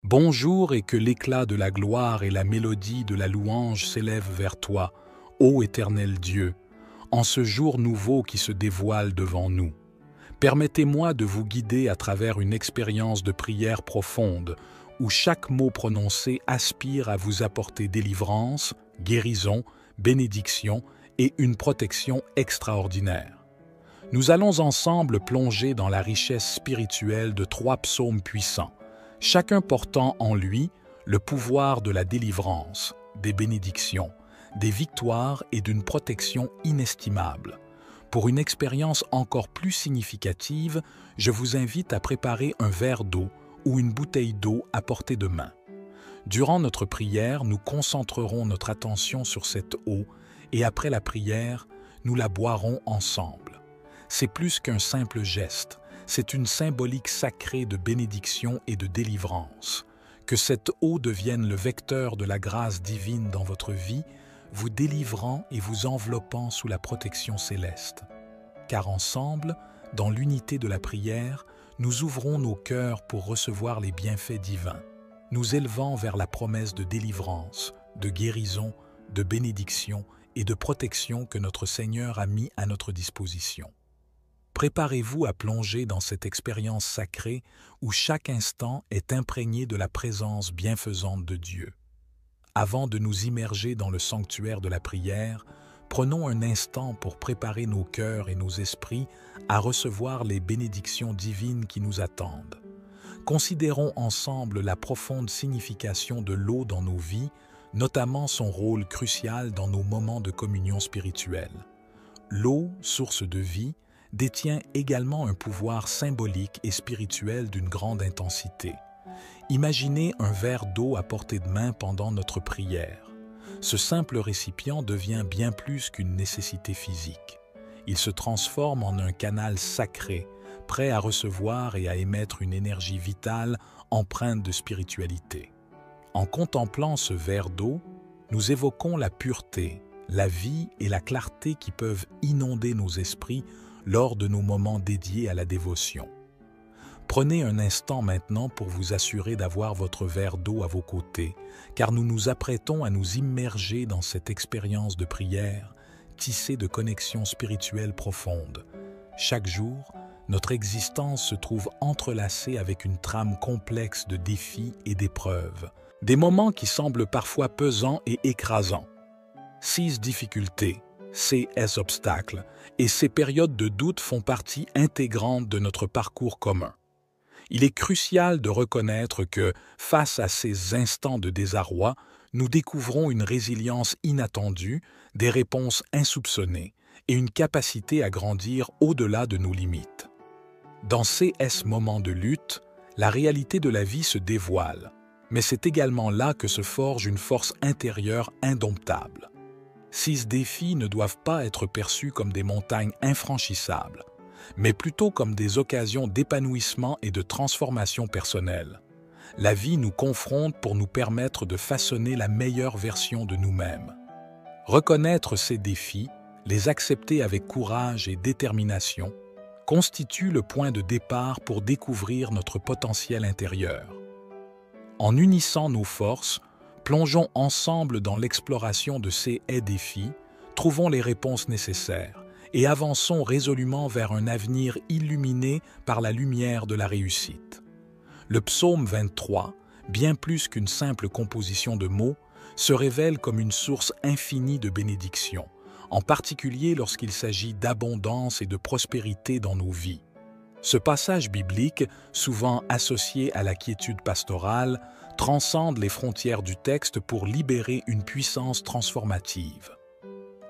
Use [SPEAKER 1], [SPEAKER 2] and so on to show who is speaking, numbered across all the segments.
[SPEAKER 1] Bonjour et que l'éclat de la gloire et la mélodie de la louange s'élèvent vers toi, ô Éternel Dieu, en ce jour nouveau qui se dévoile devant nous. Permettez-moi de vous guider à travers une expérience de prière profonde, où chaque mot prononcé aspire à vous apporter délivrance, guérison, bénédiction et une protection extraordinaire. Nous allons ensemble plonger dans la richesse spirituelle de 3 psaumes puissants, chacun portant en lui le pouvoir de la délivrance, des bénédictions, des victoires et d'une protection inestimable. Pour une expérience encore plus significative, je vous invite à préparer un verre d'eau ou une bouteille d'eau à portée de main. Durant notre prière, nous concentrerons notre attention sur cette eau et après la prière, nous la boirons ensemble. C'est plus qu'un simple geste, c'est une symbolique sacrée de bénédiction et de délivrance. Que cette eau devienne le vecteur de la grâce divine dans votre vie, vous délivrant et vous enveloppant sous la protection céleste. Car ensemble, dans l'unité de la prière, nous ouvrons nos cœurs pour recevoir les bienfaits divins, nous élevant vers la promesse de délivrance, de guérison, de bénédiction et de protection que notre Seigneur a mis à notre disposition. Préparez-vous à plonger dans cette expérience sacrée où chaque instant est imprégné de la présence bienfaisante de Dieu. Avant de nous immerger dans le sanctuaire de la prière, prenons un instant pour préparer nos cœurs et nos esprits à recevoir les bénédictions divines qui nous attendent. Considérons ensemble la profonde signification de l'eau dans nos vies, notamment son rôle crucial dans nos moments de communion spirituelle. L'eau, source de vie, détient également un pouvoir symbolique et spirituel d'une grande intensité. Imaginez un verre d'eau à portée de main pendant notre prière. Ce simple récipient devient bien plus qu'une nécessité physique. Il se transforme en un canal sacré, prêt à recevoir et à émettre une énergie vitale empreinte de spiritualité. En contemplant ce verre d'eau, nous évoquons la pureté, la vie et la clarté qui peuvent inonder nos esprits lors de nos moments dédiés à la dévotion. Prenez un instant maintenant pour vous assurer d'avoir votre verre d'eau à vos côtés, car nous nous apprêtons à nous immerger dans cette expérience de prière, tissée de connexions spirituelles profondes. Chaque jour, notre existence se trouve entrelacée avec une trame complexe de défis et d'épreuves, des moments qui semblent parfois pesants et écrasants. 6 difficultés, ces obstacles et ces périodes de doute font partie intégrante de notre parcours commun. Il est crucial de reconnaître que, face à ces instants de désarroi, nous découvrons une résilience inattendue, des réponses insoupçonnées et une capacité à grandir au-delà de nos limites. Dans ces moments de lutte, la réalité de la vie se dévoile, mais c'est également là que se forge une force intérieure indomptable. 6 défis ne doivent pas être perçus comme des montagnes infranchissables, mais plutôt comme des occasions d'épanouissement et de transformation personnelle. La vie nous confronte pour nous permettre de façonner la meilleure version de nous-mêmes. Reconnaître ces défis, les accepter avec courage et détermination, constitue le point de départ pour découvrir notre potentiel intérieur. En unissant nos forces, plongeons ensemble dans l'exploration de ces défis, trouvons les réponses nécessaires et avançons résolument vers un avenir illuminé par la lumière de la réussite. Le psaume 23, bien plus qu'une simple composition de mots, se révèle comme une source infinie de bénédictions, en particulier lorsqu'il s'agit d'abondance et de prospérité dans nos vies. Ce passage biblique, souvent associé à la quiétude pastorale, transcende les frontières du texte pour libérer une puissance transformative.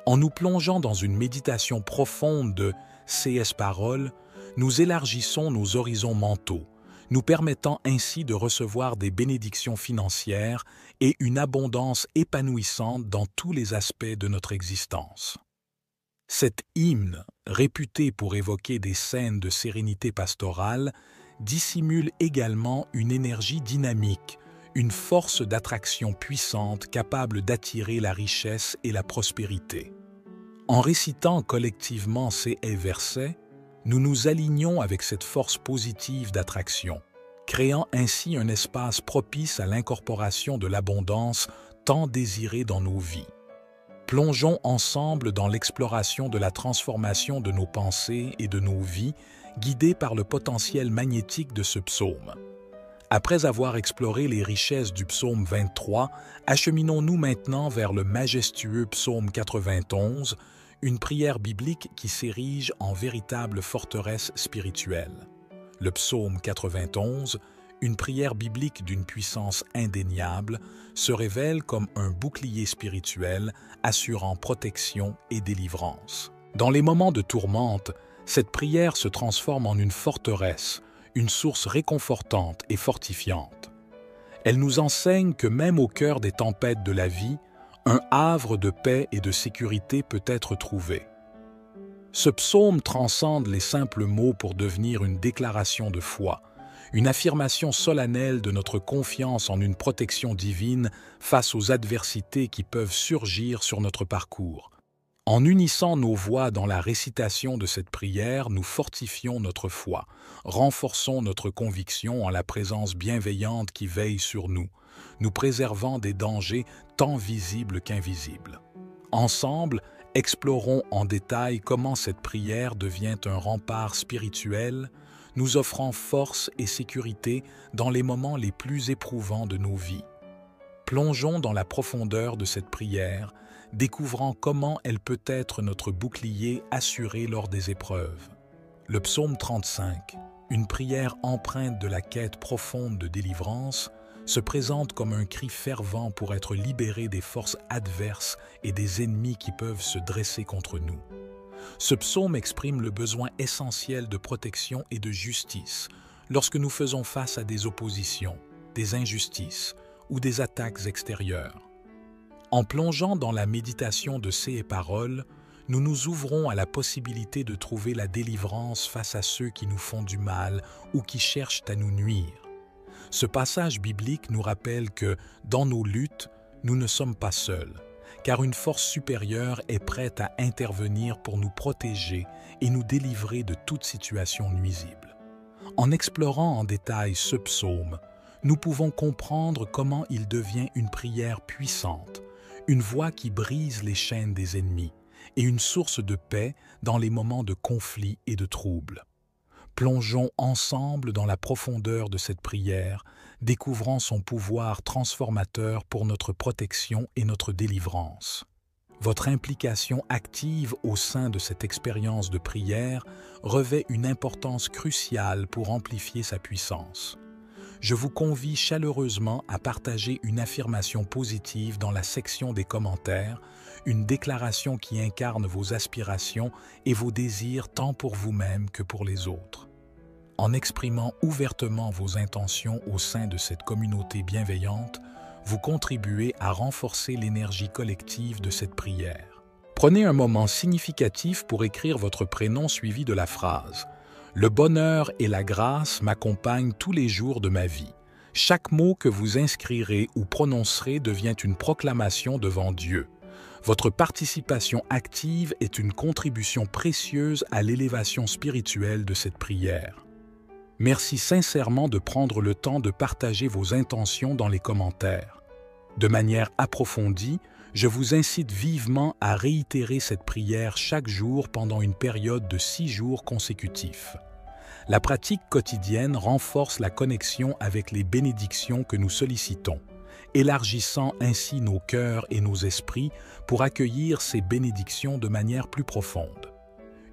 [SPEAKER 1] En nous plongeant dans une méditation profonde de ces paroles, nous élargissons nos horizons mentaux, nous permettant ainsi de recevoir des bénédictions financières et une abondance épanouissante dans tous les aspects de notre existence. Cet hymne, réputé pour évoquer des scènes de sérénité pastorale, dissimule également une énergie dynamique, une force d'attraction puissante capable d'attirer la richesse et la prospérité. En récitant collectivement ces versets, nous nous alignons avec cette force positive d'attraction, créant ainsi un espace propice à l'incorporation de l'abondance tant désirée dans nos vies. Plongeons ensemble dans l'exploration de la transformation de nos pensées et de nos vies, guidés par le potentiel magnétique de ce psaume. Après avoir exploré les richesses du psaume 23, acheminons-nous maintenant vers le majestueux psaume 91, une prière biblique qui s'érige en véritable forteresse spirituelle. Le psaume 91, une prière biblique d'une puissance indéniable, se révèle comme un bouclier spirituel assurant protection et délivrance. Dans les moments de tourmente, cette prière se transforme en une forteresse, une source réconfortante et fortifiante. Elle nous enseigne que même au cœur des tempêtes de la vie, un havre de paix et de sécurité peut être trouvé. Ce psaume transcende les simples mots pour devenir une déclaration de foi, une affirmation solennelle de notre confiance en une protection divine face aux adversités qui peuvent surgir sur notre parcours. En unissant nos voix dans la récitation de cette prière, nous fortifions notre foi, renforçons notre conviction en la présence bienveillante qui veille sur nous, nous préservant des dangers tant visibles qu'invisibles. Ensemble, explorons en détail comment cette prière devient un rempart spirituel, nous offrant force et sécurité dans les moments les plus éprouvants de nos vies. Plongeons dans la profondeur de cette prière, découvrant comment elle peut être notre bouclier assuré lors des épreuves. Le psaume 35, une prière empreinte de la quête profonde de délivrance, se présente comme un cri fervent pour être libéré des forces adverses et des ennemis qui peuvent se dresser contre nous. Ce psaume exprime le besoin essentiel de protection et de justice lorsque nous faisons face à des oppositions, des injustices ou des attaques extérieures. En plongeant dans la méditation de ces paroles, nous nous ouvrons à la possibilité de trouver la délivrance face à ceux qui nous font du mal ou qui cherchent à nous nuire. Ce passage biblique nous rappelle que, dans nos luttes, nous ne sommes pas seuls, car une force supérieure est prête à intervenir pour nous protéger et nous délivrer de toute situation nuisible. En explorant en détail ce psaume, nous pouvons comprendre comment il devient une prière puissante, une voix qui brise les chaînes des ennemis et une source de paix dans les moments de conflit et de trouble. Plongeons ensemble dans la profondeur de cette prière, découvrant son pouvoir transformateur pour notre protection et notre délivrance. Votre implication active au sein de cette expérience de prière revêt une importance cruciale pour amplifier sa puissance. Je vous convie chaleureusement à partager une affirmation positive dans la section des commentaires, une déclaration qui incarne vos aspirations et vos désirs tant pour vous-même que pour les autres. En exprimant ouvertement vos intentions au sein de cette communauté bienveillante, vous contribuez à renforcer l'énergie collective de cette prière. Prenez un moment significatif pour écrire votre prénom suivi de la phrase « Le bonheur et la grâce m'accompagnent tous les jours de ma vie ». Chaque mot que vous inscrirez ou prononcerez devient une proclamation devant Dieu. Votre participation active est une contribution précieuse à l'élévation spirituelle de cette prière. Merci sincèrement de prendre le temps de partager vos intentions dans les commentaires. De manière approfondie, je vous incite vivement à réitérer cette prière chaque jour pendant une période de 6 jours consécutifs. La pratique quotidienne renforce la connexion avec les bénédictions que nous sollicitons, élargissant ainsi nos cœurs et nos esprits pour accueillir ces bénédictions de manière plus profonde.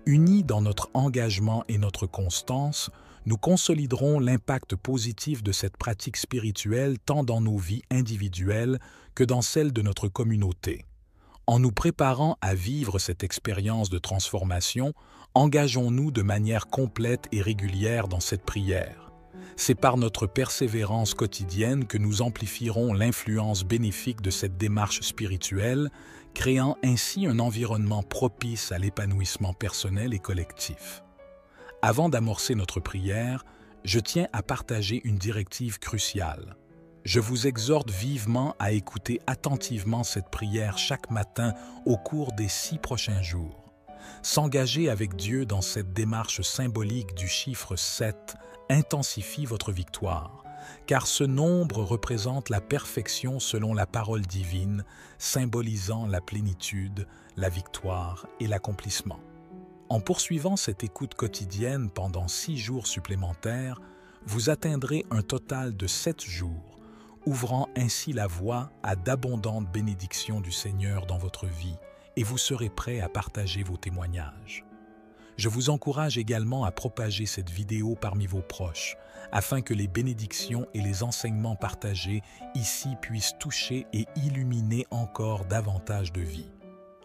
[SPEAKER 1] Unis dans notre engagement et notre constance, nous consoliderons l'impact positif de cette pratique spirituelle tant dans nos vies individuelles que dans celles de notre communauté. En nous préparant à vivre cette expérience de transformation, engageons-nous de manière complète et régulière dans cette prière. C'est par notre persévérance quotidienne que nous amplifierons l'influence bénéfique de cette démarche spirituelle, créant ainsi un environnement propice à l'épanouissement personnel et collectif. Avant d'amorcer notre prière, je tiens à partager une directive cruciale. Je vous exhorte vivement à écouter attentivement cette prière chaque matin au cours des 6 prochains jours. S'engager avec Dieu dans cette démarche symbolique du chiffre 7 intensifie votre victoire, car ce nombre représente la perfection selon la parole divine, symbolisant la plénitude, la victoire et l'accomplissement. En poursuivant cette écoute quotidienne pendant 6 jours supplémentaires, vous atteindrez un total de 7 jours, ouvrant ainsi la voie à d'abondantes bénédictions du Seigneur dans votre vie, et vous serez prêt à partager vos témoignages. Je vous encourage également à propager cette vidéo parmi vos proches, afin que les bénédictions et les enseignements partagés ici puissent toucher et illuminer encore davantage de vies.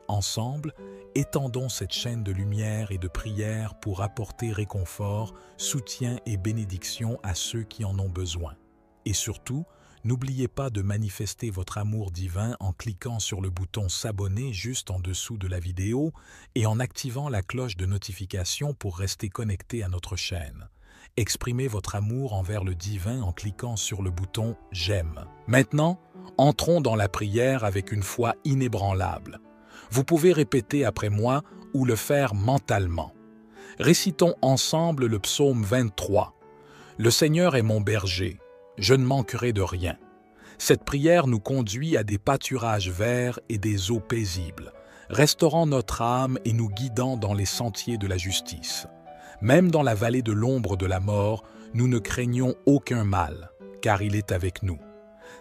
[SPEAKER 1] Ensemble, étendons cette chaîne de lumière et de prière pour apporter réconfort, soutien et bénédiction à ceux qui en ont besoin. Et surtout, n'oubliez pas de manifester votre amour divin en cliquant sur le bouton s'abonner juste en dessous de la vidéo et en activant la cloche de notification pour rester connecté à notre chaîne. Exprimez votre amour envers le divin en cliquant sur le bouton j'aime. Maintenant, entrons dans la prière avec une foi inébranlable. Vous pouvez répéter après moi ou le faire mentalement. Récitons ensemble le psaume 23. Le Seigneur est mon berger, je ne manquerai de rien. Cette prière nous conduit à des pâturages verts et des eaux paisibles, restaurant notre âme et nous guidant dans les sentiers de la justice. Même dans la vallée de l'ombre de la mort, nous ne craignons aucun mal, car il est avec nous.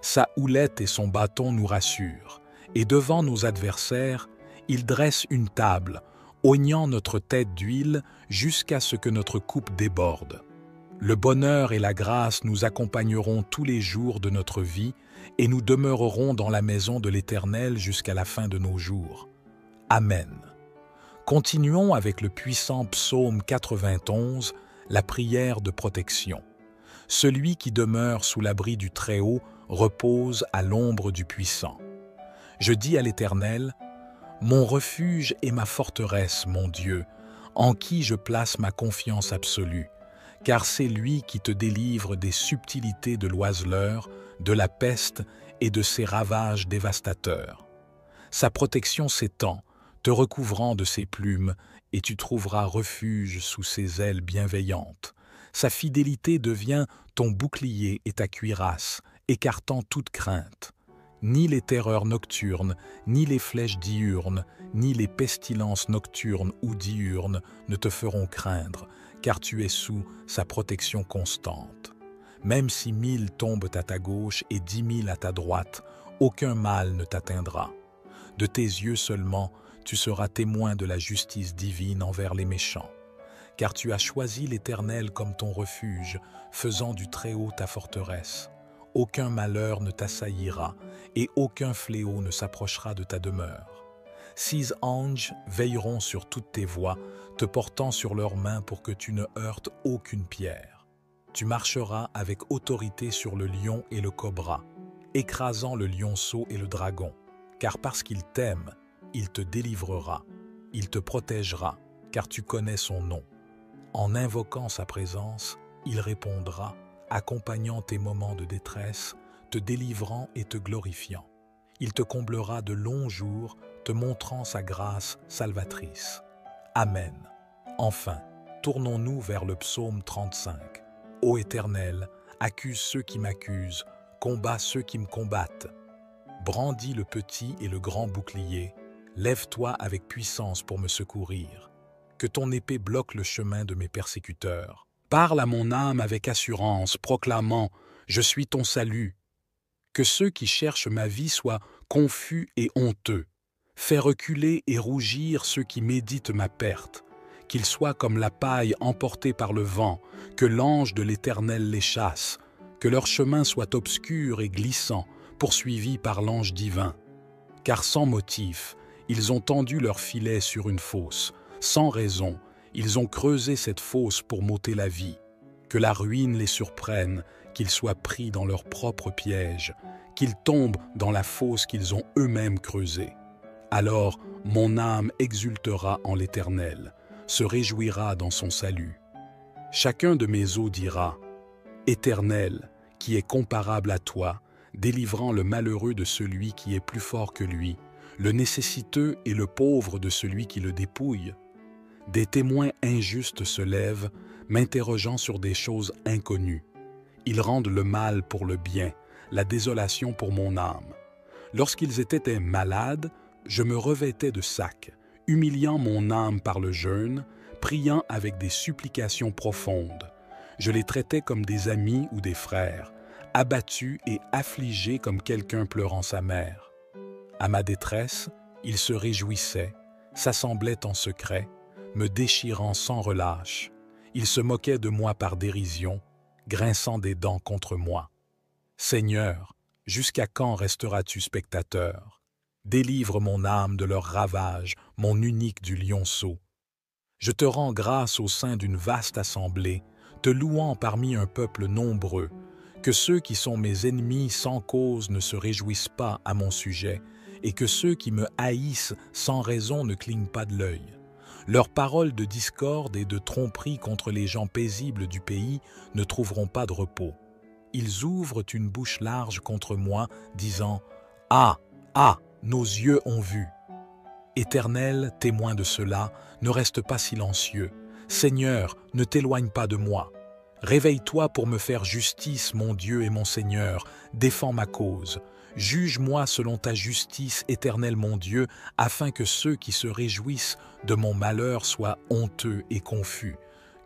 [SPEAKER 1] Sa houlette et son bâton nous rassurent, et devant nos adversaires, il dresse une table, oignant notre tête d'huile jusqu'à ce que notre coupe déborde. Le bonheur et la grâce nous accompagneront tous les jours de notre vie et nous demeurerons dans la maison de l'Éternel jusqu'à la fin de nos jours. Amen. Continuons avec le puissant psaume 91, la prière de protection. Celui qui demeure sous l'abri du Très-Haut repose à l'ombre du Puissant. Je dis à l'Éternel, « Mon refuge et ma forteresse, mon Dieu, en qui je place ma confiance absolue, car c'est lui qui te délivre des subtilités de l'oiseleur, de la peste et de ses ravages dévastateurs. Sa protection s'étend, te recouvrant de ses plumes, et tu trouveras refuge sous ses ailes bienveillantes. Sa fidélité devient ton bouclier et ta cuirasse, écartant toute crainte. Ni les terreurs nocturnes, ni les flèches diurnes, ni les pestilences nocturnes ou diurnes ne te feront craindre, car tu es sous sa protection constante. Même si 1000 tombent à ta gauche et 10 000 à ta droite, aucun mal ne t'atteindra. De tes yeux seulement, tu seras témoin de la justice divine envers les méchants. Car tu as choisi l'Éternel comme ton refuge, faisant du Très-Haut ta forteresse. Aucun malheur ne t'assaillira, et aucun fléau ne s'approchera de ta demeure. 6 anges veilleront sur toutes tes voies, te portant sur leurs mains pour que tu ne heurtes aucune pierre. Tu marcheras avec autorité sur le lion et le cobra, écrasant le lionceau et le dragon, car parce qu'il t'aime, il te délivrera, il te protégera, car tu connais son nom. En invoquant sa présence, il répondra, accompagnant tes moments de détresse, te délivrant et te glorifiant. Il te comblera de longs jours, te montrant sa grâce salvatrice. Amen. Enfin, tournons-nous vers le psaume 35. Ô Éternel, accuse ceux qui m'accusent, combat ceux qui me combattent. Brandis le petit et le grand bouclier, lève-toi avec puissance pour me secourir. Que ton épée bloque le chemin de mes persécuteurs. Parle à mon âme avec assurance, proclamant « Je suis ton salut ». Que ceux qui cherchent ma vie soient confus et honteux. Fais reculer et rougir ceux qui méditent ma perte. Qu'ils soient comme la paille emportée par le vent, que l'ange de l'Éternel les chasse, que leur chemin soit obscur et glissant, poursuivi par l'ange divin. Car sans motif, ils ont tendu leur filet sur une fosse, sans raison, ils ont creusé cette fosse pour m'ôter la vie. Que la ruine les surprenne, qu'ils soient pris dans leur propre piège, qu'ils tombent dans la fosse qu'ils ont eux-mêmes creusée. Alors mon âme exultera en l'Éternel, se réjouira dans son salut. Chacun de mes os dira, « Éternel, qui est comparable à toi, délivrant le malheureux de celui qui est plus fort que lui, le nécessiteux et le pauvre de celui qui le dépouille. Des témoins injustes se lèvent, m'interrogeant sur des choses inconnues. Ils rendent le mal pour le bien, la désolation pour mon âme. Lorsqu'ils étaient malades, je me revêtais de sacs, humiliant mon âme par le jeûne, priant avec des supplications profondes. Je les traitais comme des amis ou des frères, abattus et affligés comme quelqu'un pleurant sa mère. À ma détresse, ils se réjouissaient, s'assemblaient en secret, me déchirant sans relâche. Ils se moquaient de moi par dérision, grinçant des dents contre moi. Seigneur, jusqu'à quand resteras-tu spectateur? Délivre mon âme de leurs ravages, mon unique du lionceau. Je te rends grâce au sein d'une vaste assemblée, te louant parmi un peuple nombreux, que ceux qui sont mes ennemis sans cause ne se réjouissent pas à mon sujet, et que ceux qui me haïssent sans raison ne clignent pas de l'œil. Leurs paroles de discorde et de tromperie contre les gens paisibles du pays ne trouveront pas de repos. Ils ouvrent une bouche large contre moi, disant « Ah, ah, nos yeux ont vu !» Éternel, témoin de cela, ne reste pas silencieux. Seigneur, ne t'éloigne pas de moi. Réveille-toi pour me faire justice, mon Dieu et mon Seigneur. Défends ma cause. Juge-moi selon ta justice, Éternel mon Dieu, afin que ceux qui se réjouissent de mon malheur soient honteux et confus.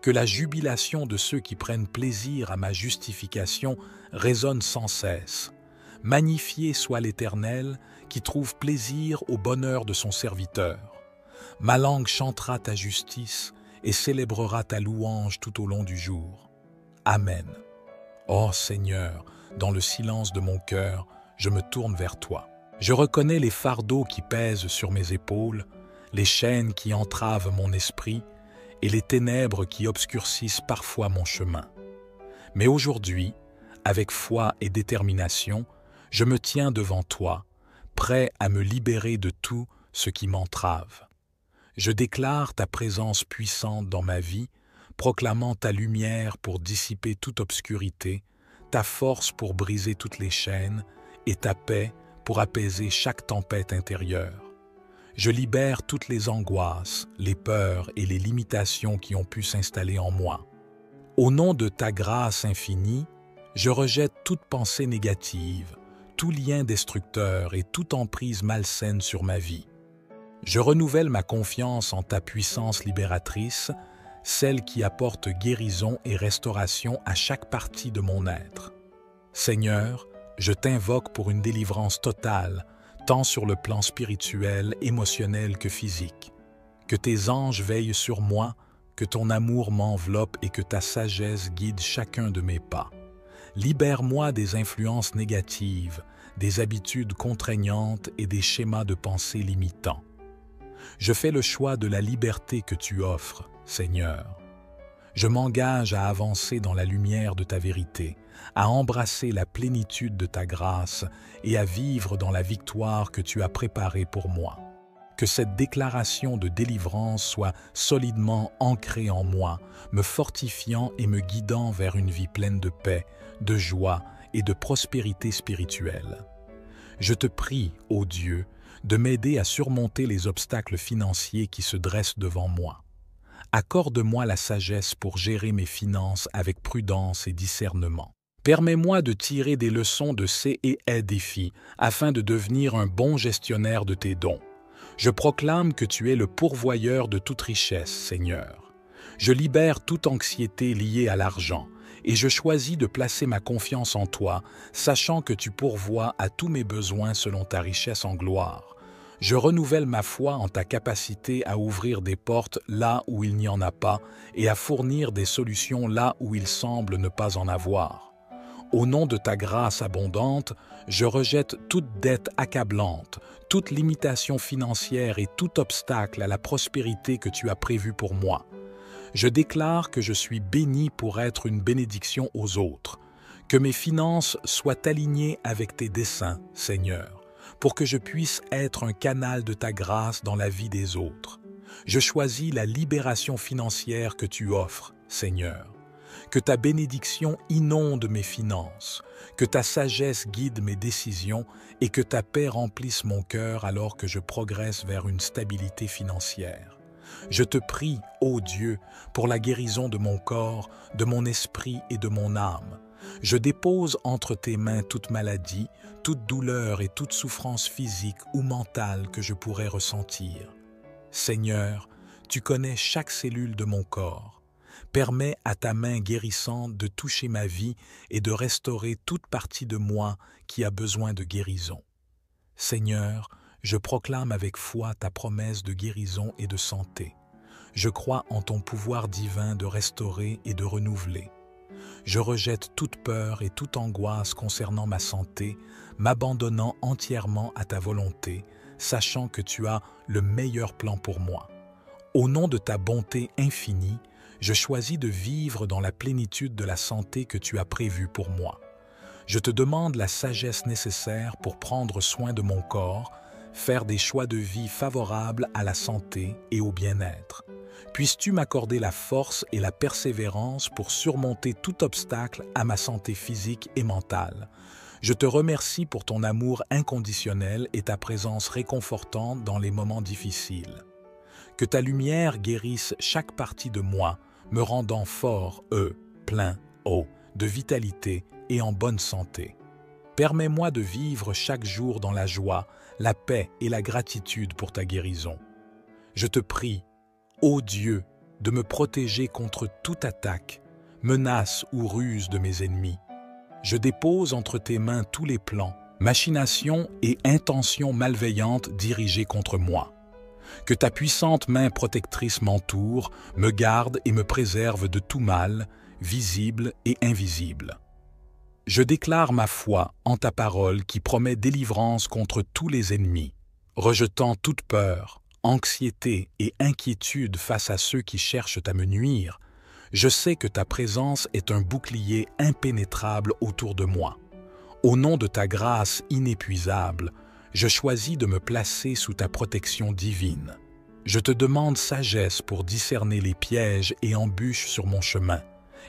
[SPEAKER 1] Que la jubilation de ceux qui prennent plaisir à ma justification résonne sans cesse. Magnifié soit l'Éternel, qui trouve plaisir au bonheur de son serviteur. Ma langue chantera ta justice et célébrera ta louange tout au long du jour. Amen. Ô Seigneur, dans le silence de mon cœur, je me tourne vers toi. Je reconnais les fardeaux qui pèsent sur mes épaules, les chaînes qui entravent mon esprit et les ténèbres qui obscurcissent parfois mon chemin. Mais aujourd'hui, avec foi et détermination, je me tiens devant toi, prêt à me libérer de tout ce qui m'entrave. Je déclare ta présence puissante dans ma vie, proclamant ta lumière pour dissiper toute obscurité, ta force pour briser toutes les chaînes et ta paix pour apaiser chaque tempête intérieure. Je libère toutes les angoisses, les peurs et les limitations qui ont pu s'installer en moi. Au nom de ta grâce infinie, je rejette toute pensée négative, tout lien destructeur et toute emprise malsaine sur ma vie. Je renouvelle ma confiance en ta puissance libératrice, celle qui apporte guérison et restauration à chaque partie de mon être. Seigneur, je t'invoque pour une délivrance totale, tant sur le plan spirituel, émotionnel que physique. Que tes anges veillent sur moi, que ton amour m'enveloppe et que ta sagesse guide chacun de mes pas. Libère-moi des influences négatives, des habitudes contraignantes et des schémas de pensée limitants. Je fais le choix de la liberté que tu offres, Seigneur. Je m'engage à avancer dans la lumière de ta vérité, à embrasser la plénitude de ta grâce et à vivre dans la victoire que tu as préparée pour moi. Que cette déclaration de délivrance soit solidement ancrée en moi, me fortifiant et me guidant vers une vie pleine de paix, de joie et de prospérité spirituelle. Je te prie, ô Dieu, de m'aider à surmonter les obstacles financiers qui se dressent devant moi. Accorde-moi la sagesse pour gérer mes finances avec prudence et discernement. Permets-moi de tirer des leçons de ces et défis afin de devenir un bon gestionnaire de tes dons. Je proclame que tu es le pourvoyeur de toute richesse, Seigneur. Je libère toute anxiété liée à l'argent et je choisis de placer ma confiance en toi, sachant que tu pourvois à tous mes besoins selon ta richesse en gloire. Je renouvelle ma foi en ta capacité à ouvrir des portes là où il n'y en a pas et à fournir des solutions là où il semble ne pas en avoir. Au nom de ta grâce abondante, je rejette toute dette accablante, toute limitation financière et tout obstacle à la prospérité que tu as prévue pour moi. Je déclare que je suis béni pour être une bénédiction aux autres, que mes finances soient alignées avec tes desseins, Seigneur, pour que je puisse être un canal de ta grâce dans la vie des autres. Je choisis la libération financière que tu offres, Seigneur. Que ta bénédiction inonde mes finances, que ta sagesse guide mes décisions et que ta paix remplisse mon cœur alors que je progresse vers une stabilité financière. Je te prie, ô Dieu, pour la guérison de mon corps, de mon esprit et de mon âme. Je dépose entre tes mains toute maladie, toute douleur et toute souffrance physique ou mentale que je pourrais ressentir. Seigneur, tu connais chaque cellule de mon corps. Permets à ta main guérissante de toucher ma vie et de restaurer toute partie de moi qui a besoin de guérison. Seigneur, je proclame avec foi ta promesse de guérison et de santé. Je crois en ton pouvoir divin de restaurer et de renouveler. Je rejette toute peur et toute angoisse concernant ma santé, m'abandonnant entièrement à ta volonté, sachant que tu as le meilleur plan pour moi. Au nom de ta bonté infinie, je choisis de vivre dans la plénitude de la santé que tu as prévue pour moi. Je te demande la sagesse nécessaire pour prendre soin de mon corps, faire des choix de vie favorables à la santé et au bien-être. Puisses-tu m'accorder la force et la persévérance pour surmonter tout obstacle à ma santé physique et mentale. Je te remercie pour ton amour inconditionnel et ta présence réconfortante dans les moments difficiles. Que ta lumière guérisse chaque partie de moi, me rendant fort, plein, de vitalité et en bonne santé. Permets-moi de vivre chaque jour dans la joie, la paix et la gratitude pour ta guérison. Je te prie, ô Dieu, de me protéger contre toute attaque, menace ou ruse de mes ennemis. Je dépose entre tes mains tous les plans, machinations et intentions malveillantes dirigées contre moi. Que ta puissante main protectrice m'entoure, me garde et me préserve de tout mal, visible et invisible. Je déclare ma foi en ta parole qui promet délivrance contre tous les ennemis, rejetant toute peur, anxiété et inquiétude face à ceux qui cherchent à me nuire. Je sais que ta présence est un bouclier impénétrable autour de moi. Au nom de ta grâce inépuisable, je choisis de me placer sous ta protection divine. Je te demande sagesse pour discerner les pièges et embûches sur mon chemin,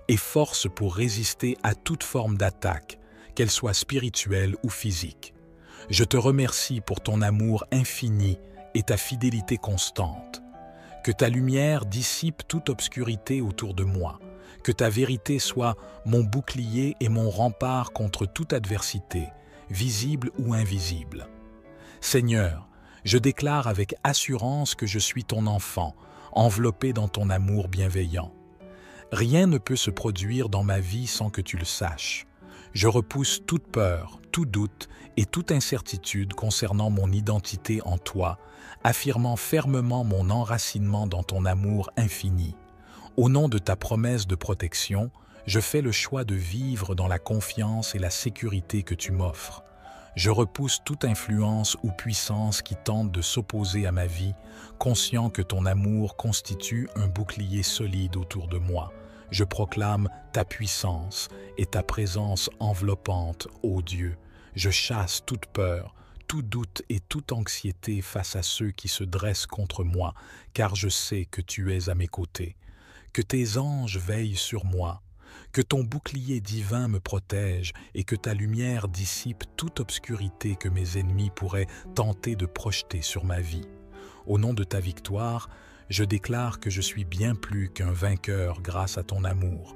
[SPEAKER 1] et force pour résister à toute forme d'attaque, qu'elle soit spirituelle ou physique. Je te remercie pour ton amour infini et ta fidélité constante. Que ta lumière dissipe toute obscurité autour de moi, que ta vérité soit mon bouclier et mon rempart contre toute adversité, visible ou invisible. Seigneur, je déclare avec assurance que je suis ton enfant, enveloppé dans ton amour bienveillant. Rien ne peut se produire dans ma vie sans que tu le saches. Je repousse toute peur, tout doute et toute incertitude concernant mon identité en toi, affirmant fermement mon enracinement dans ton amour infini. Au nom de ta promesse de protection, je fais le choix de vivre dans la confiance et la sécurité que tu m'offres. Je repousse toute influence ou puissance qui tente de s'opposer à ma vie, conscient que ton amour constitue un bouclier solide autour de moi. Je proclame ta puissance et ta présence enveloppante, ô Dieu. Je chasse toute peur, tout doute et toute anxiété face à ceux qui se dressent contre moi, car je sais que tu es à mes côtés. Que tes anges veillent sur moi, que ton bouclier divin me protège et que ta lumière dissipe toute obscurité que mes ennemis pourraient tenter de projeter sur ma vie. Au nom de ta victoire, je déclare que je suis bien plus qu'un vainqueur grâce à ton amour.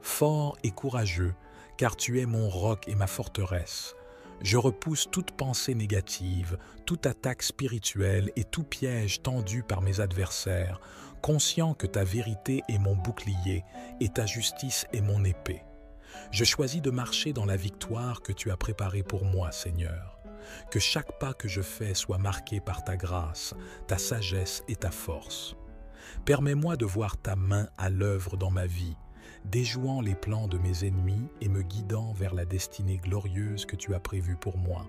[SPEAKER 1] Fort et courageux, car tu es mon roc et ma forteresse. Je repousse toute pensée négative, toute attaque spirituelle et tout piège tendu par mes adversaires, conscient que ta vérité est mon bouclier et ta justice est mon épée. Je choisis de marcher dans la victoire que tu as préparée pour moi, Seigneur. Que chaque pas que je fais soit marqué par ta grâce, ta sagesse et ta force. Permets-moi de voir ta main à l'œuvre dans ma vie, déjouant les plans de mes ennemis et me guidant vers la destinée glorieuse que tu as prévue pour moi.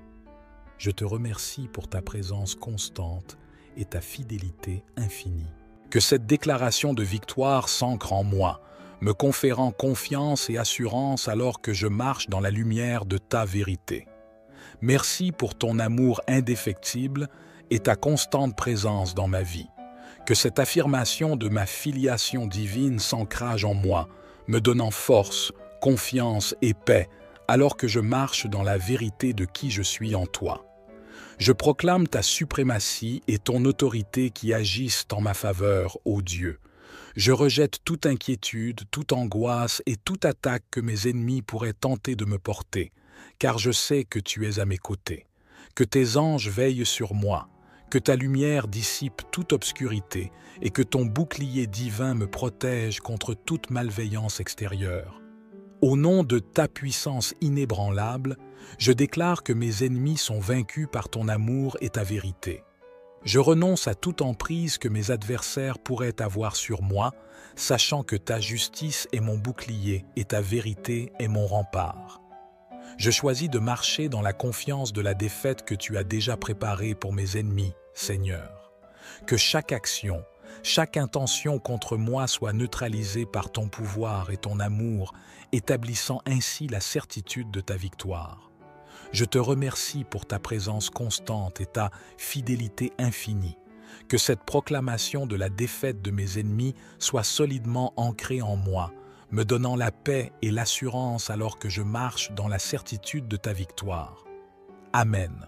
[SPEAKER 1] Je te remercie pour ta présence constante et ta fidélité infinie. Que cette déclaration de victoire s'ancre en moi, me conférant confiance et assurance alors que je marche dans la lumière de ta vérité. Merci pour ton amour indéfectible et ta constante présence dans ma vie. Que cette affirmation de ma filiation divine s'ancrage en moi, me donnant force, confiance et paix, alors que je marche dans la vérité de qui je suis en toi. Je proclame ta suprématie et ton autorité qui agissent en ma faveur, ô Dieu. Je rejette toute inquiétude, toute angoisse et toute attaque que mes ennemis pourraient tenter de me porter, car je sais que tu es à mes côtés, que tes anges veillent sur moi, que ta lumière dissipe toute obscurité et que ton bouclier divin me protège contre toute malveillance extérieure. Au nom de ta puissance inébranlable, je déclare que mes ennemis sont vaincus par ton amour et ta vérité. Je renonce à toute emprise que mes adversaires pourraient avoir sur moi, sachant que ta justice est mon bouclier et ta vérité est mon rempart. Je choisis de marcher dans la confiance de la défaite que tu as déjà préparée pour mes ennemis, Seigneur. Que chaque action, chaque intention contre moi soit neutralisée par ton pouvoir et ton amour, établissant ainsi la certitude de ta victoire. Je te remercie pour ta présence constante et ta fidélité infinie. Que cette proclamation de la défaite de mes ennemis soit solidement ancrée en moi, me donnant la paix et l'assurance alors que je marche dans la certitude de ta victoire. Amen.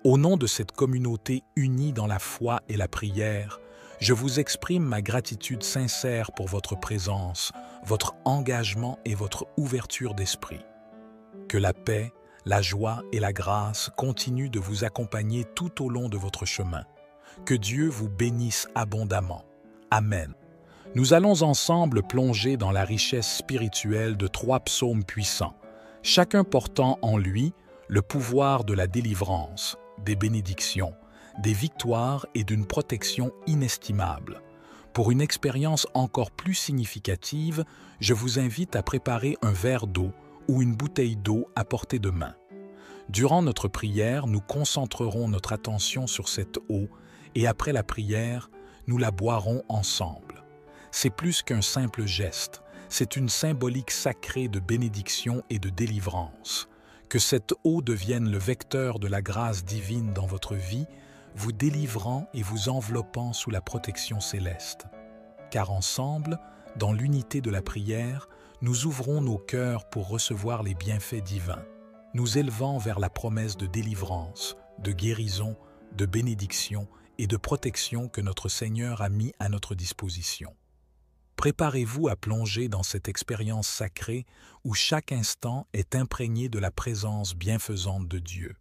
[SPEAKER 1] Au nom de cette communauté unie dans la foi et la prière, je vous exprime ma gratitude sincère pour votre présence, votre engagement et votre ouverture d'esprit. Que la paix, la joie et la grâce continuent de vous accompagner tout au long de votre chemin. Que Dieu vous bénisse abondamment. Amen. Nous allons ensemble plonger dans la richesse spirituelle de 3 psaumes puissants, chacun portant en lui le pouvoir de la délivrance, des bénédictions, des victoires et d'une protection inestimable. Pour une expérience encore plus significative, je vous invite à préparer un verre d'eau ou une bouteille d'eau à portée de main. Durant notre prière, nous concentrerons notre attention sur cette eau et après la prière, nous la boirons ensemble. C'est plus qu'un simple geste, c'est une symbolique sacrée de bénédiction et de délivrance. Que cette eau devienne le vecteur de la grâce divine dans votre vie, vous délivrant et vous enveloppant sous la protection céleste. Car ensemble, dans l'unité de la prière, nous ouvrons nos cœurs pour recevoir les bienfaits divins, nous élevant vers la promesse de délivrance, de guérison, de bénédiction et de protection que notre Seigneur a mis à notre disposition. Préparez-vous à plonger dans cette expérience sacrée où chaque instant est imprégné de la présence bienfaisante de Dieu.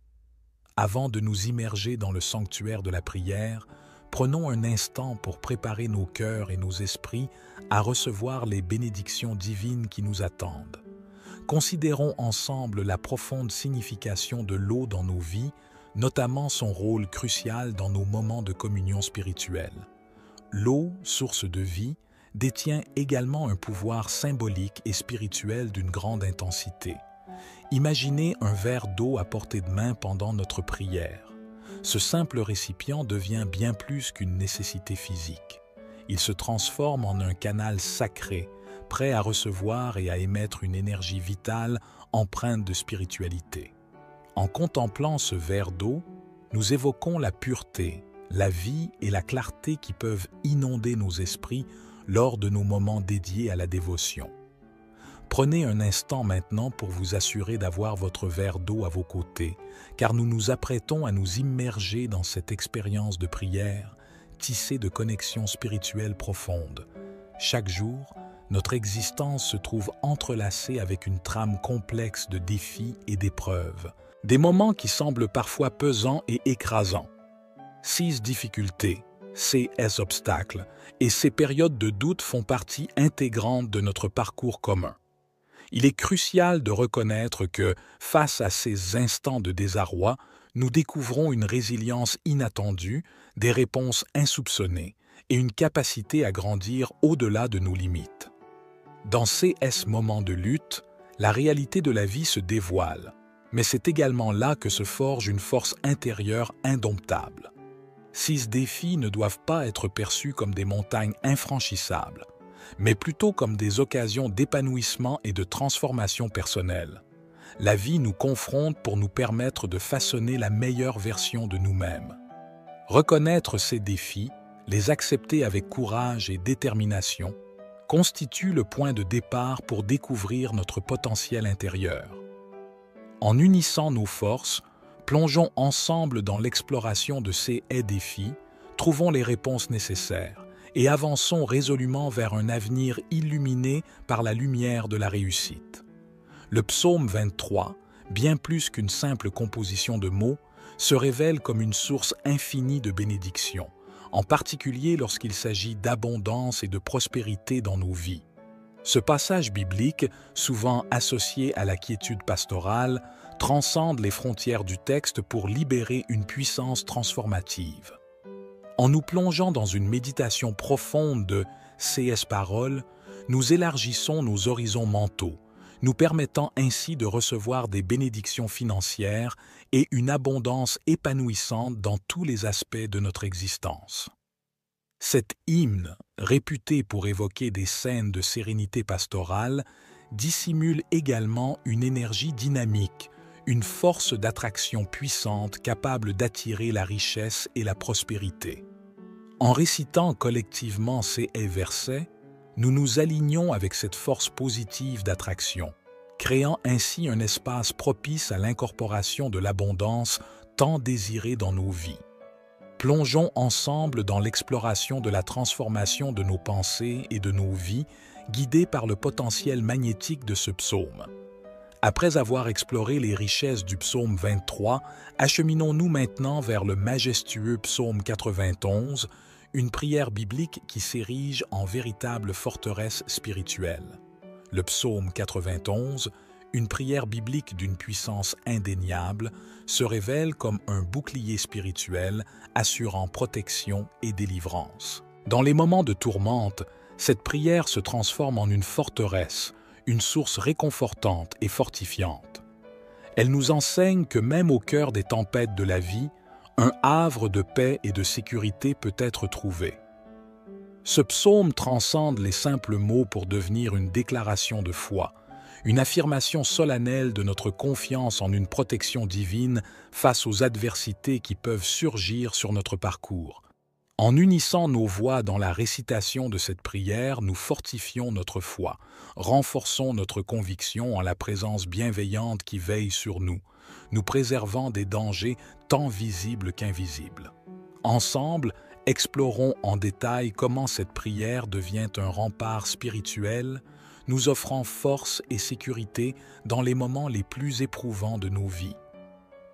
[SPEAKER 1] Avant de nous immerger dans le sanctuaire de la prière, prenons un instant pour préparer nos cœurs et nos esprits à recevoir les bénédictions divines qui nous attendent. Considérons ensemble la profonde signification de l'eau dans nos vies, notamment son rôle crucial dans nos moments de communion spirituelle. L'eau, source de vie, détient également un pouvoir symbolique et spirituel d'une grande intensité. Imaginez un verre d'eau à portée de main pendant notre prière. Ce simple récipient devient bien plus qu'une nécessité physique. Il se transforme en un canal sacré, prêt à recevoir et à émettre une énergie vitale empreinte de spiritualité. En contemplant ce verre d'eau, nous évoquons la pureté, la vie et la clarté qui peuvent inonder nos esprits lors de nos moments dédiés à la dévotion. Prenez un instant maintenant pour vous assurer d'avoir votre verre d'eau à vos côtés, car nous nous apprêtons à nous immerger dans cette expérience de prière, tissée de connexions spirituelles profondes. Chaque jour, notre existence se trouve entrelacée avec une trame complexe de défis et d'épreuves, des moments qui semblent parfois pesants et écrasants. 6 difficultés, 6 obstacles, et ces périodes de doute font partie intégrante de notre parcours commun. Il est crucial de reconnaître que, face à ces instants de désarroi, nous découvrons une résilience inattendue, des réponses insoupçonnées et une capacité à grandir au-delà de nos limites. Dans ces moments de lutte, la réalité de la vie se dévoile, mais c'est également là que se forge une force intérieure indomptable. 6 défis ne doivent pas être perçus comme des montagnes infranchissables, mais plutôt comme des occasions d'épanouissement et de transformation personnelle. La vie nous confronte pour nous permettre de façonner la meilleure version de nous-mêmes. Reconnaître ces défis, les accepter avec courage et détermination, constitue le point de départ pour découvrir notre potentiel intérieur. En unissant nos forces, Plongeons ensemble dans l'exploration de ces défis, trouvons les réponses nécessaires et avançons résolument vers un avenir illuminé par la lumière de la réussite. Le psaume 23, bien plus qu'une simple composition de mots, se révèle comme une source infinie de bénédictions, en particulier lorsqu'il s'agit d'abondance et de prospérité dans nos vies. Ce passage biblique, souvent associé à la quiétude pastorale, transcende les frontières du texte pour libérer une puissance transformative. En nous plongeant dans une méditation profonde de ces paroles, nous élargissons nos horizons mentaux, nous permettant ainsi de recevoir des bénédictions financières et une abondance épanouissante dans tous les aspects de notre existence. Cet hymne, réputé pour évoquer des scènes de sérénité pastorale, dissimule également une énergie dynamique, une force d'attraction puissante capable d'attirer la richesse et la prospérité. En récitant collectivement ces versets, nous nous alignons avec cette force positive d'attraction, créant ainsi un espace propice à l'incorporation de l'abondance tant désirée dans nos vies. Plongeons ensemble dans l'exploration de la transformation de nos pensées et de nos vies, guidés par le potentiel magnétique de ce psaume. Après avoir exploré les richesses du psaume 23, acheminons-nous maintenant vers le majestueux psaume 91, une prière biblique qui s'érige en véritable forteresse spirituelle. Le psaume 91, une prière biblique d'une puissance indéniable, se révèle comme un bouclier spirituel assurant protection et délivrance. Dans les moments de tourmente, cette prière se transforme en une forteresse, une source réconfortante et fortifiante. Elle nous enseigne que même au cœur des tempêtes de la vie, un havre de paix et de sécurité peut être trouvé. Ce psaume transcende les simples mots pour devenir une déclaration de foi, une affirmation solennelle de notre confiance en une protection divine face aux adversités qui peuvent surgir sur notre parcours. En unissant nos voix dans la récitation de cette prière, nous fortifions notre foi, renforçons notre conviction en la présence bienveillante qui veille sur nous, nous préservant des dangers tant visibles qu'invisibles. Ensemble, explorons en détail comment cette prière devient un rempart spirituel, nous offrant force et sécurité dans les moments les plus éprouvants de nos vies.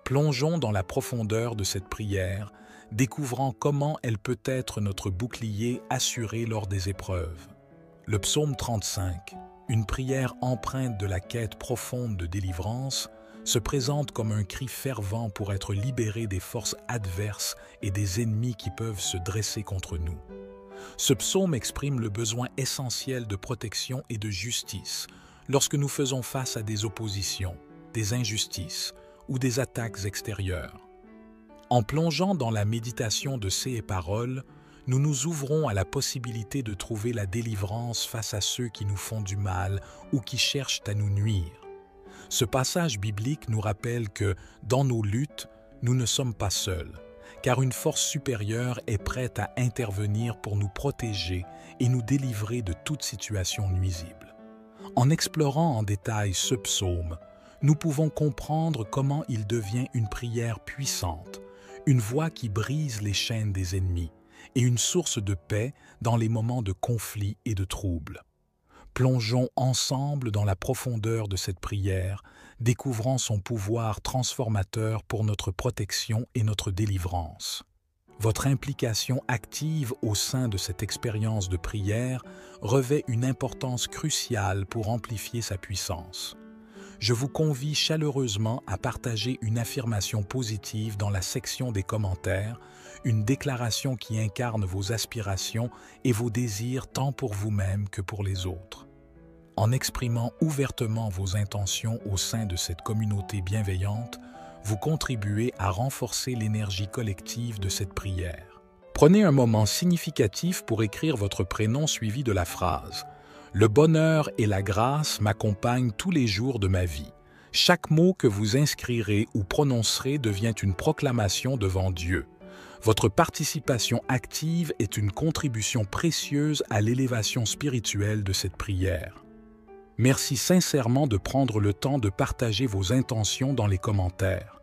[SPEAKER 1] Plongeons dans la profondeur de cette prière, découvrant comment elle peut être notre bouclier assuré lors des épreuves. Le psaume 35, une prière empreinte de la quête profonde de délivrance, se présente comme un cri fervent pour être libéré des forces adverses et des ennemis qui peuvent se dresser contre nous. Ce psaume exprime le besoin essentiel de protection et de justice lorsque nous faisons face à des oppositions, des injustices ou des attaques extérieures. En plongeant dans la méditation de ces paroles, nous nous ouvrons à la possibilité de trouver la délivrance face à ceux qui nous font du mal ou qui cherchent à nous nuire. Ce passage biblique nous rappelle que, dans nos luttes, nous ne sommes pas seuls, car une force supérieure est prête à intervenir pour nous protéger et nous délivrer de toute situation nuisible. En explorant en détail ce psaume, nous pouvons comprendre comment il devient une prière puissante, une voix qui brise les chaînes des ennemis et une source de paix dans les moments de conflit et de trouble. Plongeons ensemble dans la profondeur de cette prière, découvrant son pouvoir transformateur pour notre protection et notre délivrance. Votre implication active au sein de cette expérience de prière revêt une importance cruciale pour amplifier sa puissance. Je vous convie chaleureusement à partager une affirmation positive dans la section des commentaires, une déclaration qui incarne vos aspirations et vos désirs tant pour vous-même que pour les autres. En exprimant ouvertement vos intentions au sein de cette communauté bienveillante, vous contribuez à renforcer l'énergie collective de cette prière. Prenez un moment significatif pour écrire votre prénom suivi de la phrase « Le bonheur et la grâce m'accompagnent tous les jours de ma vie ». Chaque mot que vous inscrirez ou prononcerez devient une proclamation devant Dieu. Votre participation active est une contribution précieuse à l'élévation spirituelle de cette prière. Merci sincèrement de prendre le temps de partager vos intentions dans les commentaires.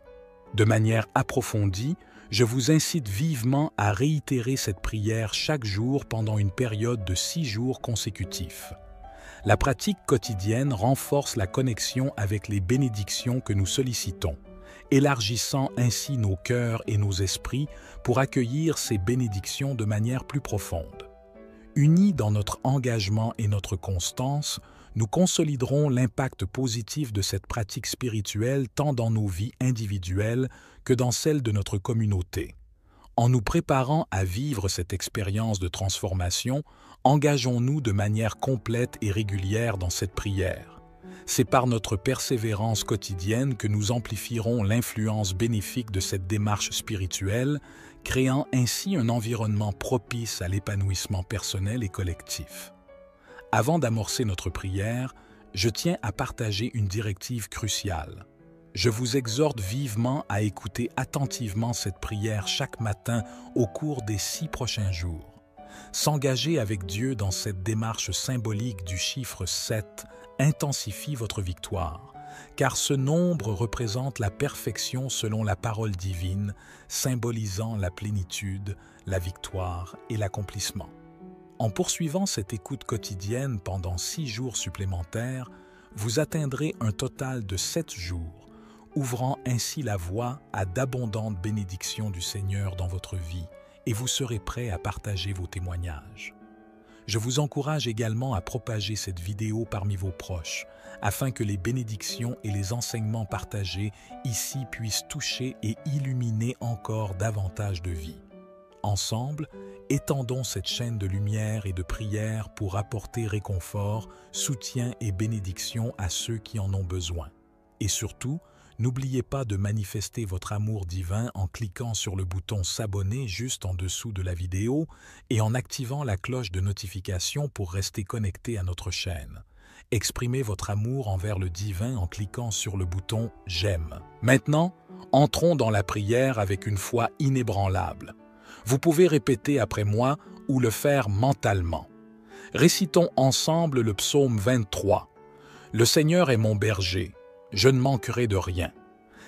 [SPEAKER 1] De manière approfondie, je vous incite vivement à réitérer cette prière chaque jour pendant une période de 6 jours consécutifs. La pratique quotidienne renforce la connexion avec les bénédictions que nous sollicitons, élargissant ainsi nos cœurs et nos esprits pour accueillir ces bénédictions de manière plus profonde. Unis dans notre engagement et notre constance, nous consoliderons l'impact positif de cette pratique spirituelle tant dans nos vies individuelles que dans celles de notre communauté. En nous préparant à vivre cette expérience de transformation, engageons-nous de manière complète et régulière dans cette prière. C'est par notre persévérance quotidienne que nous amplifierons l'influence bénéfique de cette démarche spirituelle, créant ainsi un environnement propice à l'épanouissement personnel et collectif. Avant d'amorcer notre prière, je tiens à partager une directive cruciale. Je vous exhorte vivement à écouter attentivement cette prière chaque matin au cours des 6 prochains jours. S'engager avec Dieu dans cette démarche symbolique du chiffre 7 intensifie votre victoire, car ce nombre représente la perfection selon la parole divine, symbolisant la plénitude, la victoire et l'accomplissement. En poursuivant cette écoute quotidienne pendant 6 jours supplémentaires, vous atteindrez un total de 7 jours, ouvrant ainsi la voie à d'abondantes bénédictions du Seigneur dans votre vie, et vous serez prêt à partager vos témoignages. Je vous encourage également à propager cette vidéo parmi vos proches, afin que les bénédictions et les enseignements partagés ici puissent toucher et illuminer encore davantage de vies. Ensemble, étendons cette chaîne de lumière et de prière pour apporter réconfort, soutien et bénédiction à ceux qui en ont besoin. Et surtout, n'oubliez pas de manifester votre amour divin en cliquant sur le bouton s'abonner juste en dessous de la vidéo et en activant la cloche de notification pour rester connecté à notre chaîne. Exprimez votre amour envers le divin en cliquant sur le bouton j'aime. Maintenant, entrons dans la prière avec une foi inébranlable. Vous pouvez répéter après moi ou le faire mentalement. Récitons ensemble le psaume 23. Le Seigneur est mon berger, je ne manquerai de rien.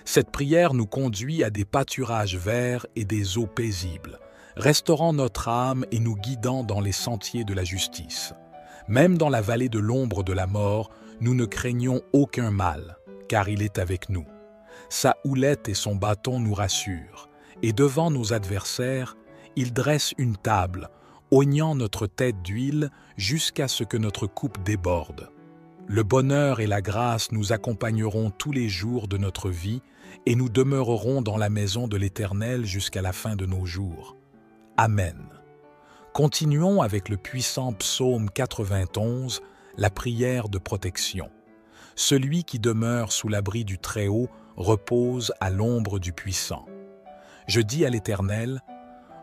[SPEAKER 1] Cette prière nous conduit à des pâturages verts et des eaux paisibles, restaurant notre âme et nous guidant dans les sentiers de la justice. Même dans la vallée de l'ombre de la mort, nous ne craignons aucun mal, car il est avec nous. Sa houlette et son bâton nous rassurent, et devant nos adversaires, il dresse une table, oignant notre tête d'huile jusqu'à ce que notre coupe déborde. Le bonheur et la grâce nous accompagneront tous les jours de notre vie et nous demeurerons dans la maison de l'Éternel jusqu'à la fin de nos jours. Amen. Continuons avec le puissant psaume 91, la prière de protection. Celui qui demeure sous l'abri du Très-Haut repose à l'ombre du Puissant. Je dis à l'Éternel,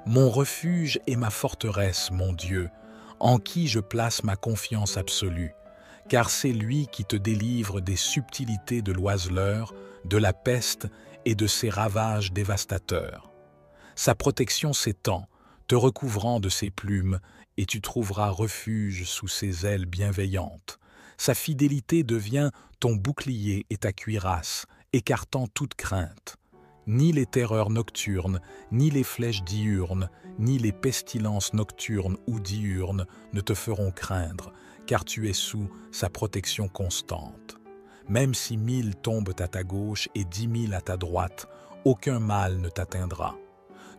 [SPEAKER 1] « Mon refuge et ma forteresse, mon Dieu, en qui je place ma confiance absolue, car c'est lui qui te délivre des subtilités de l'oiseleur, de la peste et de ses ravages dévastateurs. Sa protection s'étend, te recouvrant de ses plumes, et tu trouveras refuge sous ses ailes bienveillantes. Sa fidélité devient ton bouclier et ta cuirasse, écartant toute crainte. Ni les terreurs nocturnes, ni les flèches diurnes, ni les pestilences nocturnes ou diurnes ne te feront craindre, car tu es sous sa protection constante. Même si 1000 tombent à ta gauche et 10 000 à ta droite, aucun mal ne t'atteindra.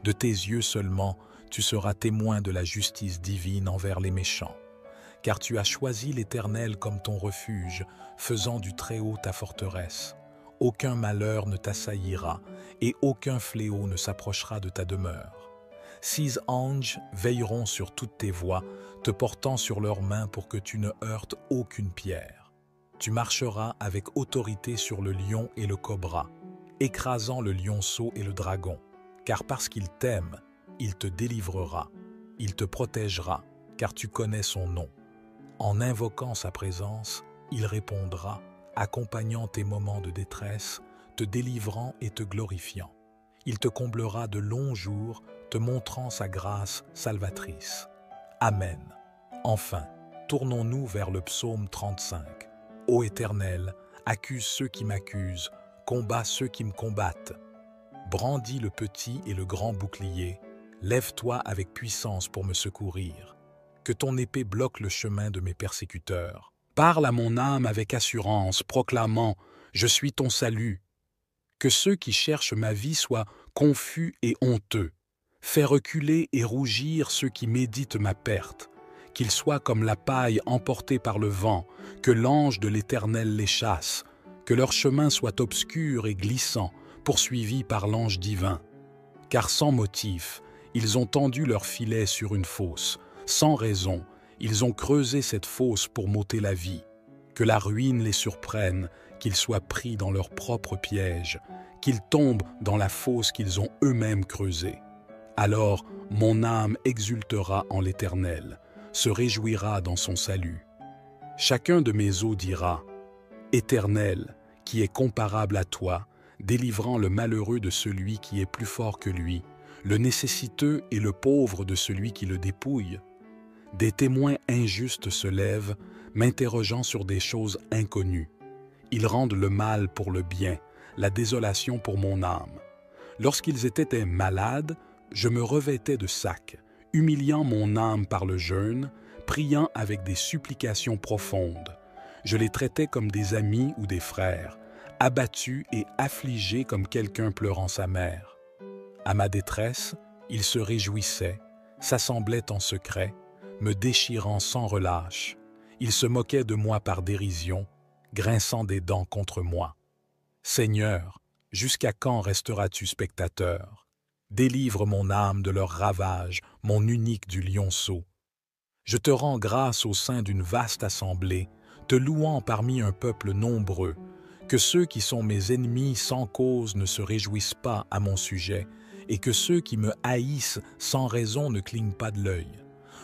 [SPEAKER 1] De tes yeux seulement, tu seras témoin de la justice divine envers les méchants. Car tu as choisi l'Éternel comme ton refuge, faisant du Très-Haut ta forteresse. Aucun malheur ne t'assaillira, et aucun fléau ne s'approchera de ta demeure. 6 anges veilleront sur toutes tes voies, te portant sur leurs mains pour que tu ne heurtes aucune pierre. Tu marcheras avec autorité sur le lion et le cobra, écrasant le lionceau et le dragon, car parce qu'il t'aime, il te délivrera, il te protégera, car tu connais son nom. En invoquant sa présence, il répondra, accompagnant tes moments de détresse, te délivrant et te glorifiant. Il te comblera de longs jours, te montrant sa grâce salvatrice. Amen. Enfin, tournons-nous vers le psaume 35. Ô Éternel, accuse ceux qui m'accusent, combat ceux qui me combattent. brandis le petit et le grand bouclier, lève-toi avec puissance pour me secourir. Que ton épée bloque le chemin de mes persécuteurs. Parle à mon âme avec assurance, proclamant « Je suis ton salut ». Que ceux qui cherchent ma vie soient confus et honteux. Fais reculer et rougir ceux qui méditent ma perte. Qu'ils soient comme la paille emportée par le vent, que l'ange de l'Éternel les chasse, que leur chemin soit obscur et glissant, poursuivi par l'ange divin. Car sans motif, ils ont tendu leur filet sur une fosse. Sans raison, ils ont creusé cette fosse pour m'ôter la vie. Que la ruine les surprenne, qu'ils soient pris dans leur propre piège, qu'ils tombent dans la fosse qu'ils ont eux-mêmes creusée. Alors mon âme exultera en l'Éternel, se réjouira dans son salut. Chacun de mes os dira « Éternel, qui est comparable à toi, délivrant le malheureux de celui qui est plus fort que lui, le nécessiteux et le pauvre de celui qui le dépouille. » Des témoins injustes se lèvent, m'interrogeant sur des choses inconnues. Ils rendent le mal pour le bien, la désolation pour mon âme. Lorsqu'ils étaient malades, je me revêtais de sacs, humiliant mon âme par le jeûne, priant avec des supplications profondes. Je les traitais comme des amis ou des frères, abattus et affligés comme quelqu'un pleurant sa mère. À ma détresse, ils se réjouissaient, s'assemblaient en secret, me déchirant sans relâche. Ils se moquaient de moi par dérision, grinçant des dents contre moi. Seigneur, jusqu'à quand resteras-tu spectateur? Délivre mon âme de leurs ravages, mon unique du lionceau. Je te rends grâce au sein d'une vaste assemblée, te louant parmi un peuple nombreux, que ceux qui sont mes ennemis sans cause ne se réjouissent pas à mon sujet, et que ceux qui me haïssent sans raison ne clignent pas de l'œil.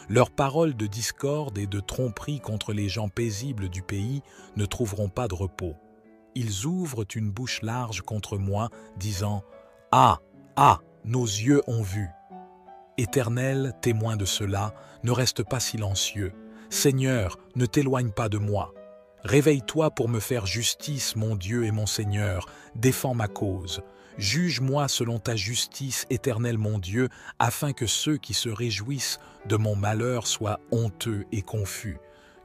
[SPEAKER 1] Leurs paroles de discorde et de tromperie contre les gens paisibles du pays ne trouveront pas de repos. Ils ouvrent une bouche large contre moi, disant « Ah, ah, nos yeux ont vu !» Éternel, témoin de cela, ne reste pas silencieux. Seigneur, ne t'éloigne pas de moi. Réveille-toi pour me faire justice, mon Dieu et mon Seigneur, défends ma cause. Juge-moi selon ta justice, Éternel mon Dieu, afin que ceux qui se réjouissent de mon malheur soient honteux et confus.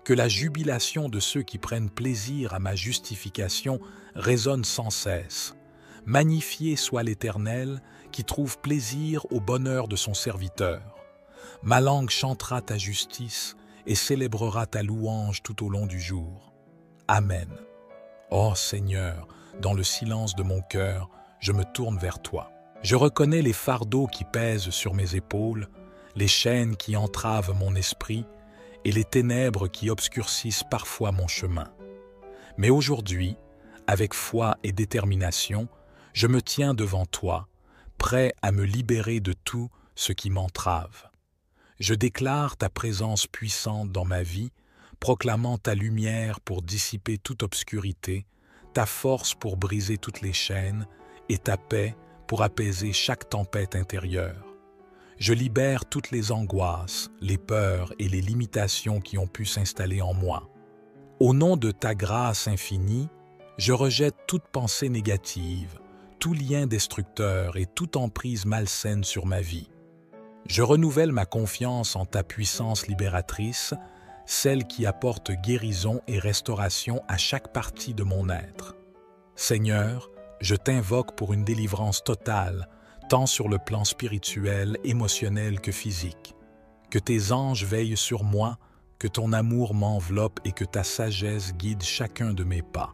[SPEAKER 1] Que la jubilation de ceux qui prennent plaisir à ma justification résonne sans cesse. Magnifié soit l'Éternel, qui trouve plaisir au bonheur de son serviteur. Ma langue chantera ta justice et célébrera ta louange tout au long du jour. Amen. Ô Seigneur, dans le silence de mon cœur, je me tourne vers toi. Je reconnais les fardeaux qui pèsent sur mes épaules, les chaînes qui entravent mon esprit et les ténèbres qui obscurcissent parfois mon chemin. Mais aujourd'hui, avec foi et détermination, je me tiens devant toi, prêt à me libérer de tout ce qui m'entrave. Je déclare ta présence puissante dans ma vie, proclamant ta lumière pour dissiper toute obscurité, ta force pour briser toutes les chaînes, et ta paix pour apaiser chaque tempête intérieure. Je libère toutes les angoisses, les peurs et les limitations qui ont pu s'installer en moi. Au nom de ta grâce infinie, je rejette toute pensée négative, tout lien destructeur et toute emprise malsaine sur ma vie. Je renouvelle ma confiance en ta puissance libératrice, celle qui apporte guérison et restauration à chaque partie de mon être. Seigneur, je t'invoque pour une délivrance totale, tant sur le plan spirituel, émotionnel que physique. Que tes anges veillent sur moi, que ton amour m'enveloppe et que ta sagesse guide chacun de mes pas.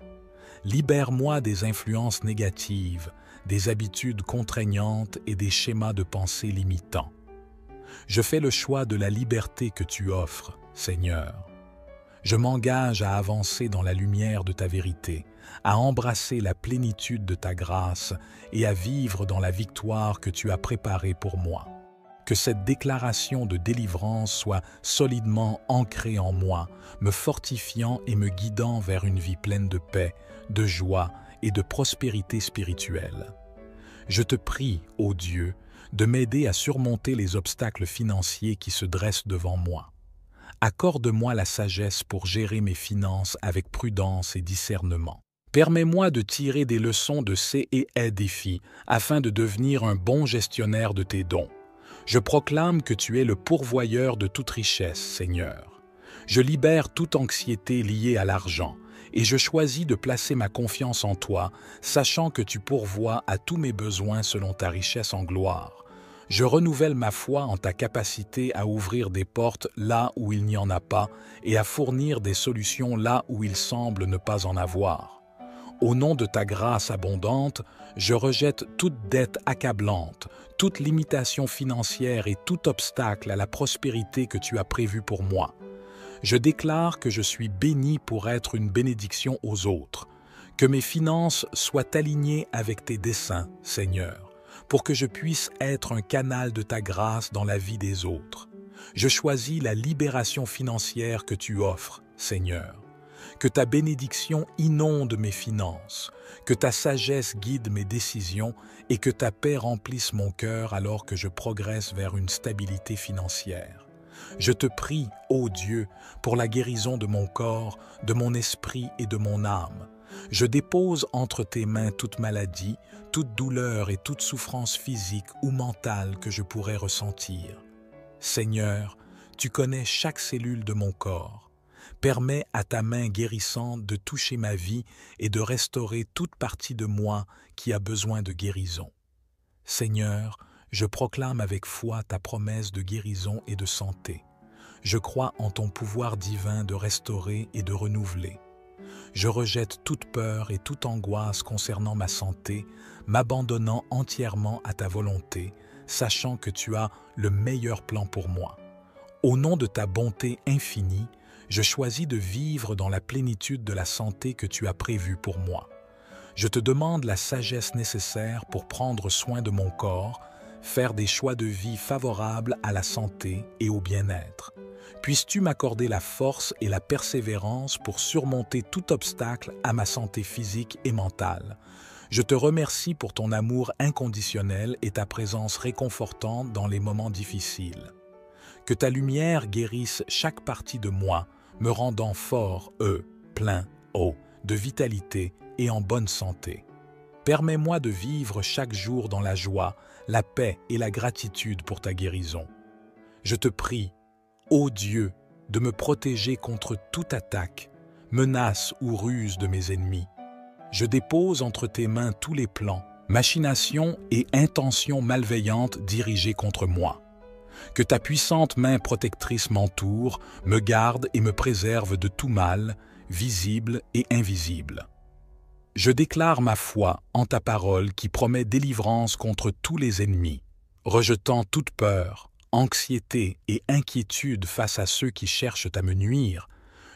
[SPEAKER 1] Libère-moi des influences négatives, des habitudes contraignantes et des schémas de pensée limitants. Je fais le choix de la liberté que tu offres, Seigneur. Je m'engage à avancer dans la lumière de ta vérité, à embrasser la plénitude de ta grâce et à vivre dans la victoire que tu as préparée pour moi. Que cette déclaration de délivrance soit solidement ancrée en moi, me fortifiant et me guidant vers une vie pleine de paix, de joie et de prospérité spirituelle. Je te prie, ô Dieu, de m'aider à surmonter les obstacles financiers qui se dressent devant moi. Accorde-moi la sagesse pour gérer mes finances avec prudence et discernement. Permets-moi de tirer des leçons de ces et défis afin de devenir un bon gestionnaire de tes dons. Je proclame que tu es le pourvoyeur de toute richesse, Seigneur. Je libère toute anxiété liée à l'argent et je choisis de placer ma confiance en toi, sachant que tu pourvois à tous mes besoins selon ta richesse en gloire. Je renouvelle ma foi en ta capacité à ouvrir des portes là où il n'y en a pas et à fournir des solutions là où il semble ne pas en avoir. Au nom de ta grâce abondante, je rejette toute dette accablante, toute limitation financière et tout obstacle à la prospérité que tu as prévue pour moi. Je déclare que je suis béni pour être une bénédiction aux autres, que mes finances soient alignées avec tes desseins, Seigneur, pour que je puisse être un canal de ta grâce dans la vie des autres. Je choisis la libération financière que tu offres, Seigneur. Que ta bénédiction inonde mes finances, que ta sagesse guide mes décisions et que ta paix remplisse mon cœur alors que je progresse vers une stabilité financière. Je te prie, ô Dieu, pour la guérison de mon corps, de mon esprit et de mon âme. Je dépose entre tes mains toute maladie, toute douleur et toute souffrance physique ou mentale que je pourrais ressentir. Seigneur, tu connais chaque cellule de mon corps. Permets à ta main guérissante de toucher ma vie et de restaurer toute partie de moi qui a besoin de guérison. Seigneur, je proclame avec foi ta promesse de guérison et de santé. Je crois en ton pouvoir divin de restaurer et de renouveler. Je rejette toute peur et toute angoisse concernant ma santé, m'abandonnant entièrement à ta volonté, sachant que tu as le meilleur plan pour moi. Au nom de ta bonté infinie, je choisis de vivre dans la plénitude de la santé que tu as prévue pour moi. Je te demande la sagesse nécessaire pour prendre soin de mon corps, faire des choix de vie favorables à la santé et au bien-être. Puisses-tu m'accorder la force et la persévérance pour surmonter tout obstacle à ma santé physique et mentale. Je te remercie pour ton amour inconditionnel et ta présence réconfortante dans les moments difficiles. Que ta lumière guérisse chaque partie de moi, me rendant fort, plein, de vitalité et en bonne santé. Permets-moi de vivre chaque jour dans la joie, la paix et la gratitude pour ta guérison. Je te prie, ô Dieu, de me protéger contre toute attaque, menace ou ruse de mes ennemis. Je dépose entre tes mains tous les plans, machinations et intentions malveillantes dirigées contre moi. Que ta puissante main protectrice m'entoure, me garde et me préserve de tout mal, visible et invisible. Je déclare ma foi en ta parole qui promet délivrance contre tous les ennemis, rejetant toute peur, anxiété et inquiétude face à ceux qui cherchent à me nuire.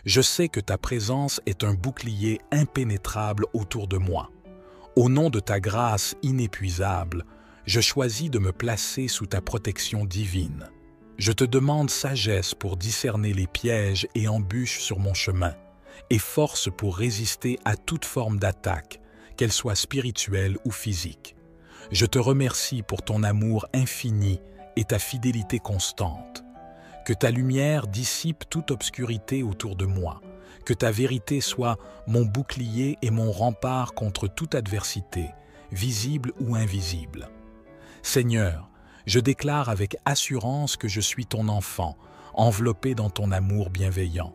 [SPEAKER 1] Je sais que ta présence est un bouclier impénétrable autour de moi. Au nom de ta grâce inépuisable, je choisis de me placer sous ta protection divine. Je te demande sagesse pour discerner les pièges et embûches sur mon chemin, et force pour résister à toute forme d'attaque, qu'elle soit spirituelle ou physique. Je te remercie pour ton amour infini et ta fidélité constante. Que ta lumière dissipe toute obscurité autour de moi, que ta vérité soit mon bouclier et mon rempart contre toute adversité, visible ou invisible. Seigneur, je déclare avec assurance que je suis ton enfant, enveloppé dans ton amour bienveillant.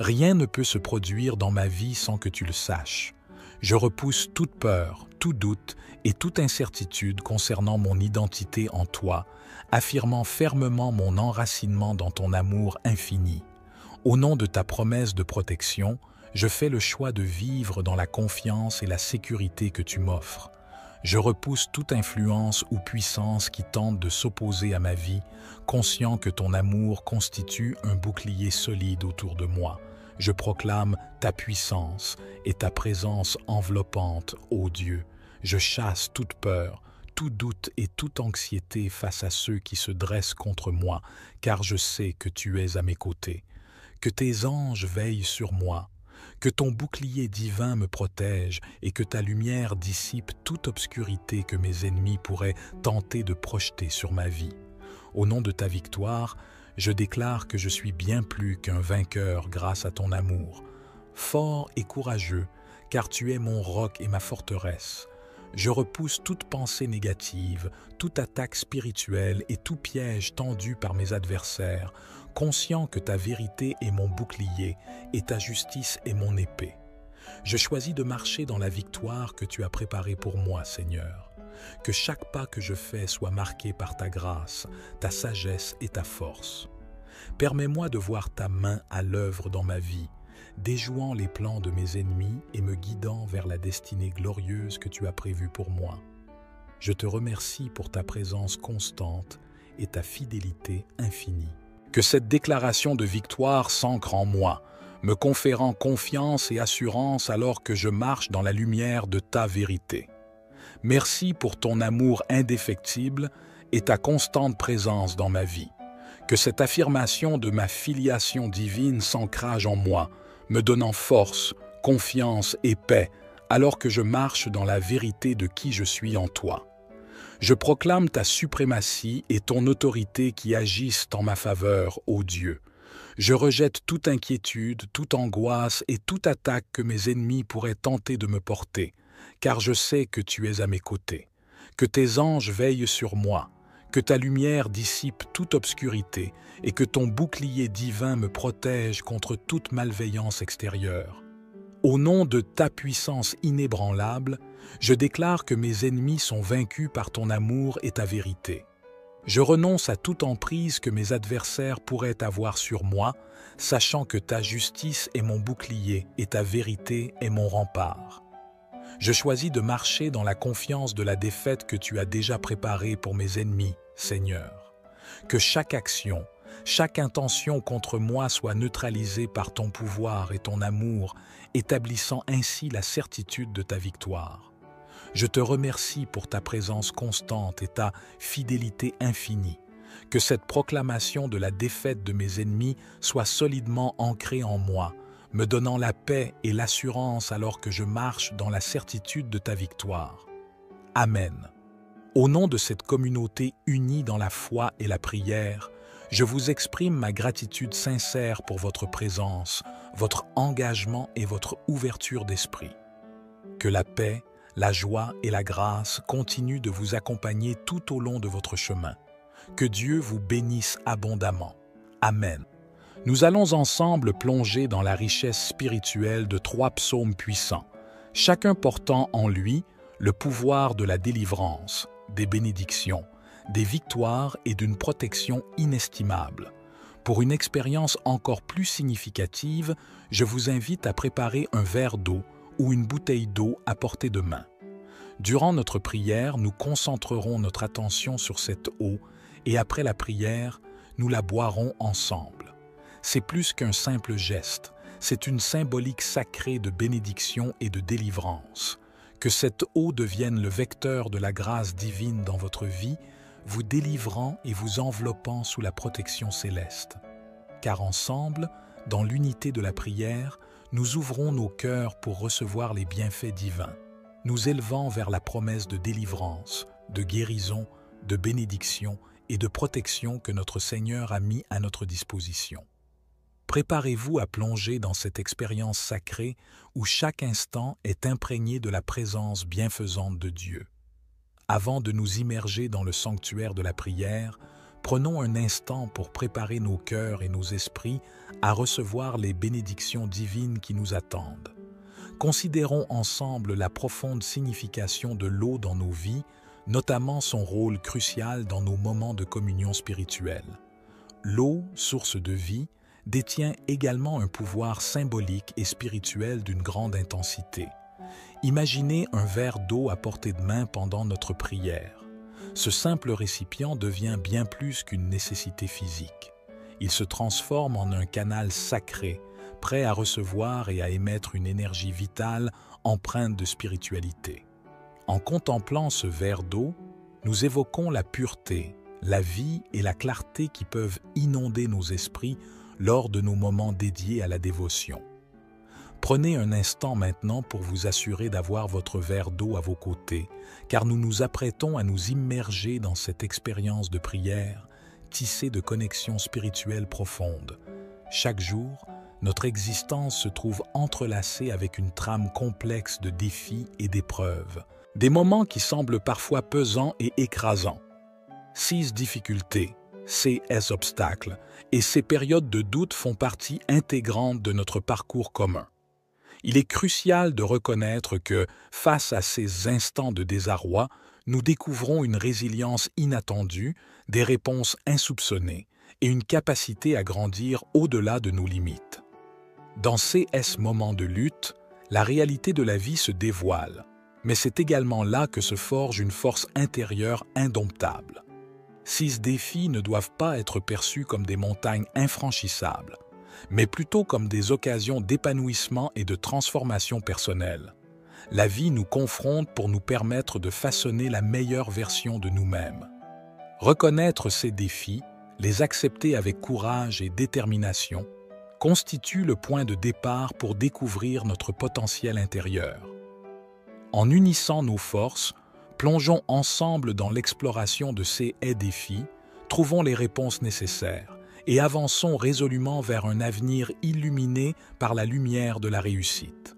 [SPEAKER 1] Rien ne peut se produire dans ma vie sans que tu le saches. Je repousse toute peur, tout doute et toute incertitude concernant mon identité en toi, affirmant fermement mon enracinement dans ton amour infini. Au nom de ta promesse de protection, je fais le choix de vivre dans la confiance et la sécurité que tu m'offres. Je repousse toute influence ou puissance qui tente de s'opposer à ma vie, conscient que ton amour constitue un bouclier solide autour de moi. Je proclame ta puissance et ta présence enveloppante, ô Dieu. Je chasse toute peur, tout doute et toute anxiété face à ceux qui se dressent contre moi, car je sais que tu es à mes côtés. Que tes anges veillent sur moi, que ton bouclier divin me protège et que ta lumière dissipe toute obscurité que mes ennemis pourraient tenter de projeter sur ma vie. Au nom de ta victoire, je déclare que je suis bien plus qu'un vainqueur grâce à ton amour. Fort et courageux, car tu es mon roc et ma forteresse. Je repousse toute pensée négative, toute attaque spirituelle et tout piège tendu par mes adversaires, conscient que ta vérité est mon bouclier et ta justice est mon épée. Je choisis de marcher dans la victoire que tu as préparée pour moi, Seigneur. Que chaque pas que je fais soit marqué par ta grâce, ta sagesse et ta force. Permets-moi de voir ta main à l'œuvre dans ma vie, déjouant les plans de mes ennemis et me guidant vers la destinée glorieuse que tu as prévue pour moi. Je te remercie pour ta présence constante et ta fidélité infinie. Que cette déclaration de victoire s'ancre en moi, me conférant confiance et assurance alors que je marche dans la lumière de ta vérité. Merci pour ton amour indéfectible et ta constante présence dans ma vie. Que cette affirmation de ma filiation divine s'ancrage en moi, me donnant force, confiance et paix, alors que je marche dans la vérité de qui je suis en toi. Je proclame ta suprématie et ton autorité qui agissent en ma faveur, ô Dieu. Je rejette toute inquiétude, toute angoisse et toute attaque que mes ennemis pourraient tenter de me porter, car je sais que tu es à mes côtés, que tes anges veillent sur moi, que ta lumière dissipe toute obscurité et que ton bouclier divin me protège contre toute malveillance extérieure. Au nom de ta puissance inébranlable, je déclare que mes ennemis sont vaincus par ton amour et ta vérité. Je renonce à toute emprise que mes adversaires pourraient avoir sur moi, sachant que ta justice est mon bouclier et ta vérité est mon rempart. Je choisis de marcher dans la confiance de la défaite que tu as déjà préparée pour mes ennemis, Seigneur. Que chaque action, chaque intention contre moi soit neutralisée par ton pouvoir et ton amour, établissant ainsi la certitude de ta victoire. Je te remercie pour ta présence constante et ta fidélité infinie. Que cette proclamation de la défaite de mes ennemis soit solidement ancrée en moi, me donnant la paix et l'assurance alors que je marche dans la certitude de ta victoire. Amen. Au nom de cette communauté unie dans la foi et la prière, je vous exprime ma gratitude sincère pour votre présence, votre engagement et votre ouverture d'esprit. Que la paix, la joie et la grâce continuent de vous accompagner tout au long de votre chemin. Que Dieu vous bénisse abondamment. Amen. Nous allons ensemble plonger dans la richesse spirituelle de 3 psaumes puissants, chacun portant en lui le pouvoir de la délivrance, des bénédictions, des victoires et d'une protection inestimable. Pour une expérience encore plus significative, je vous invite à préparer un verre d'eau ou une bouteille d'eau à portée de main. Durant notre prière, nous concentrerons notre attention sur cette eau et après la prière, nous la boirons ensemble. C'est plus qu'un simple geste, c'est une symbolique sacrée de bénédiction et de délivrance. Que cette eau devienne le vecteur de la grâce divine dans votre vie, vous délivrant et vous enveloppant sous la protection céleste. Car ensemble, dans l'unité de la prière, nous ouvrons nos cœurs pour recevoir les bienfaits divins, nous élevant vers la promesse de délivrance, de guérison, de bénédiction et de protection que notre Seigneur a mis à notre disposition. Préparez-vous à plonger dans cette expérience sacrée où chaque instant est imprégné de la présence bienfaisante de Dieu. Avant de nous immerger dans le sanctuaire de la prière, prenons un instant pour préparer nos cœurs et nos esprits à recevoir les bénédictions divines qui nous attendent. Considérons ensemble la profonde signification de l'eau dans nos vies, notamment son rôle crucial dans nos moments de communion spirituelle. L'eau, source de vie, détient également un pouvoir symbolique et spirituel d'une grande intensité. Imaginez un verre d'eau à portée de main pendant notre prière. Ce simple récipient devient bien plus qu'une nécessité physique. Il se transforme en un canal sacré, prêt à recevoir et à émettre une énergie vitale empreinte de spiritualité. En contemplant ce verre d'eau, nous évoquons la pureté, la vie et la clarté qui peuvent inonder nos esprits lors de nos moments dédiés à la dévotion. Prenez un instant maintenant pour vous assurer d'avoir votre verre d'eau à vos côtés, car nous nous apprêtons à nous immerger dans cette expérience de prière, tissée de connexions spirituelles profondes. Chaque jour, notre existence se trouve entrelacée avec une trame complexe de défis et d'épreuves, des moments qui semblent parfois pesants et écrasants. Ces difficultés, ces obstacles et ces périodes de doute font partie intégrante de notre parcours commun. Il est crucial de reconnaître que, face à ces instants de désarroi, nous découvrons une résilience inattendue, des réponses insoupçonnées et une capacité à grandir au-delà de nos limites. Dans ces moments de lutte, la réalité de la vie se dévoile, mais c'est également là que se forge une force intérieure indomptable. Ces défis ne doivent pas être perçus comme des montagnes infranchissables, mais plutôt comme des occasions d'épanouissement et de transformation personnelle. La vie nous confronte pour nous permettre de façonner la meilleure version de nous-mêmes. Reconnaître ces défis, les accepter avec courage et détermination, constitue le point de départ pour découvrir notre potentiel intérieur. En unissant nos forces, plongeons ensemble dans l'exploration de ces défis, trouvons les réponses nécessaires et avançons résolument vers un avenir illuminé par la lumière de la réussite.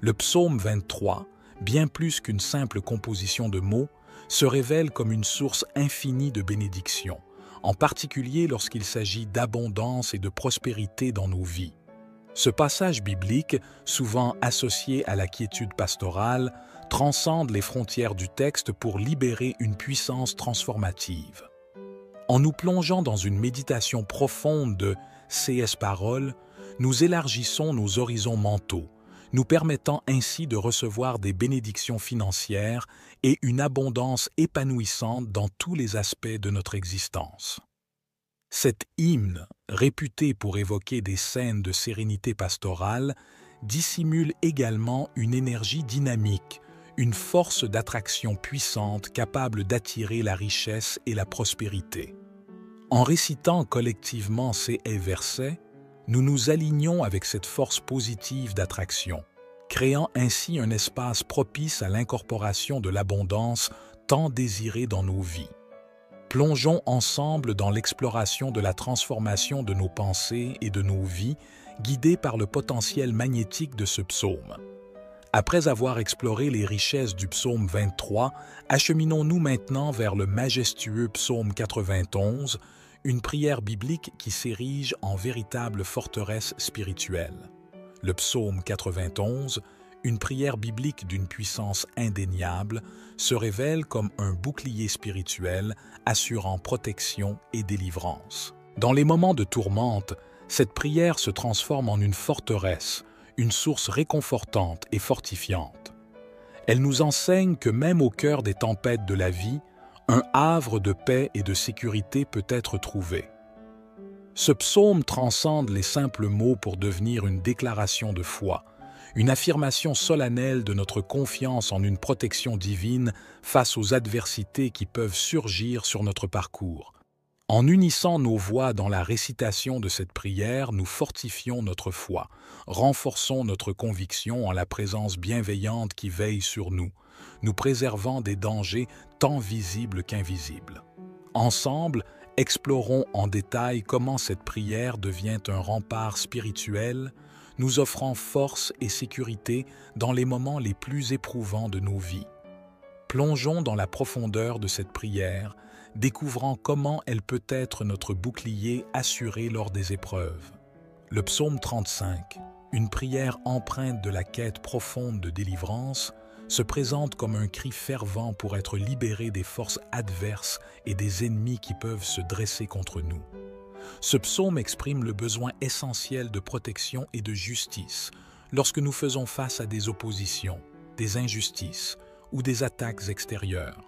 [SPEAKER 1] Le psaume 23, bien plus qu'une simple composition de mots, se révèle comme une source infinie de bénédictions, en particulier lorsqu'il s'agit d'abondance et de prospérité dans nos vies. Ce passage biblique, souvent associé à la quiétude pastorale, transcende les frontières du texte pour libérer une puissance transformative. En nous plongeant dans une méditation profonde de ces paroles, nous élargissons nos horizons mentaux, nous permettant ainsi de recevoir des bénédictions financières et une abondance épanouissante dans tous les aspects de notre existence. Cet hymne, réputé pour évoquer des scènes de sérénité pastorale, dissimule également une énergie dynamique, une force d'attraction puissante capable d'attirer la richesse et la prospérité. En récitant collectivement ces versets, nous nous alignons avec cette force positive d'attraction, créant ainsi un espace propice à l'incorporation de l'abondance tant désirée dans nos vies. Plongeons ensemble dans l'exploration de la transformation de nos pensées et de nos vies, guidés par le potentiel magnétique de ce psaume. Après avoir exploré les richesses du psaume 23, acheminons-nous maintenant vers le majestueux psaume 91, une prière biblique qui s'érige en véritable forteresse spirituelle. Le psaume 91, une prière biblique d'une puissance indéniable, se révèle comme un bouclier spirituel assurant protection et délivrance. Dans les moments de tourmente, cette prière se transforme en une forteresse, une source réconfortante et fortifiante. Elle nous enseigne que même au cœur des tempêtes de la vie, un havre de paix et de sécurité peut être trouvé. Ce psaume transcende les simples mots pour devenir une déclaration de foi, une affirmation solennelle de notre confiance en une protection divine face aux adversités qui peuvent surgir sur notre parcours. En unissant nos voix dans la récitation de cette prière, nous fortifions notre foi, renforçons notre conviction en la présence bienveillante qui veille sur nous, nous préservant des dangers tant visibles qu'invisibles. Ensemble, explorons en détail comment cette prière devient un rempart spirituel, nous offrant force et sécurité dans les moments les plus éprouvants de nos vies. Plongeons dans la profondeur de cette prière, découvrant comment elle peut être notre bouclier assuré lors des épreuves. Le psaume 35, une prière empreinte de la quête profonde de délivrance, se présente comme un cri fervent pour être libéré des forces adverses et des ennemis qui peuvent se dresser contre nous. Ce psaume exprime le besoin essentiel de protection et de justice lorsque nous faisons face à des oppositions, des injustices ou des attaques extérieures.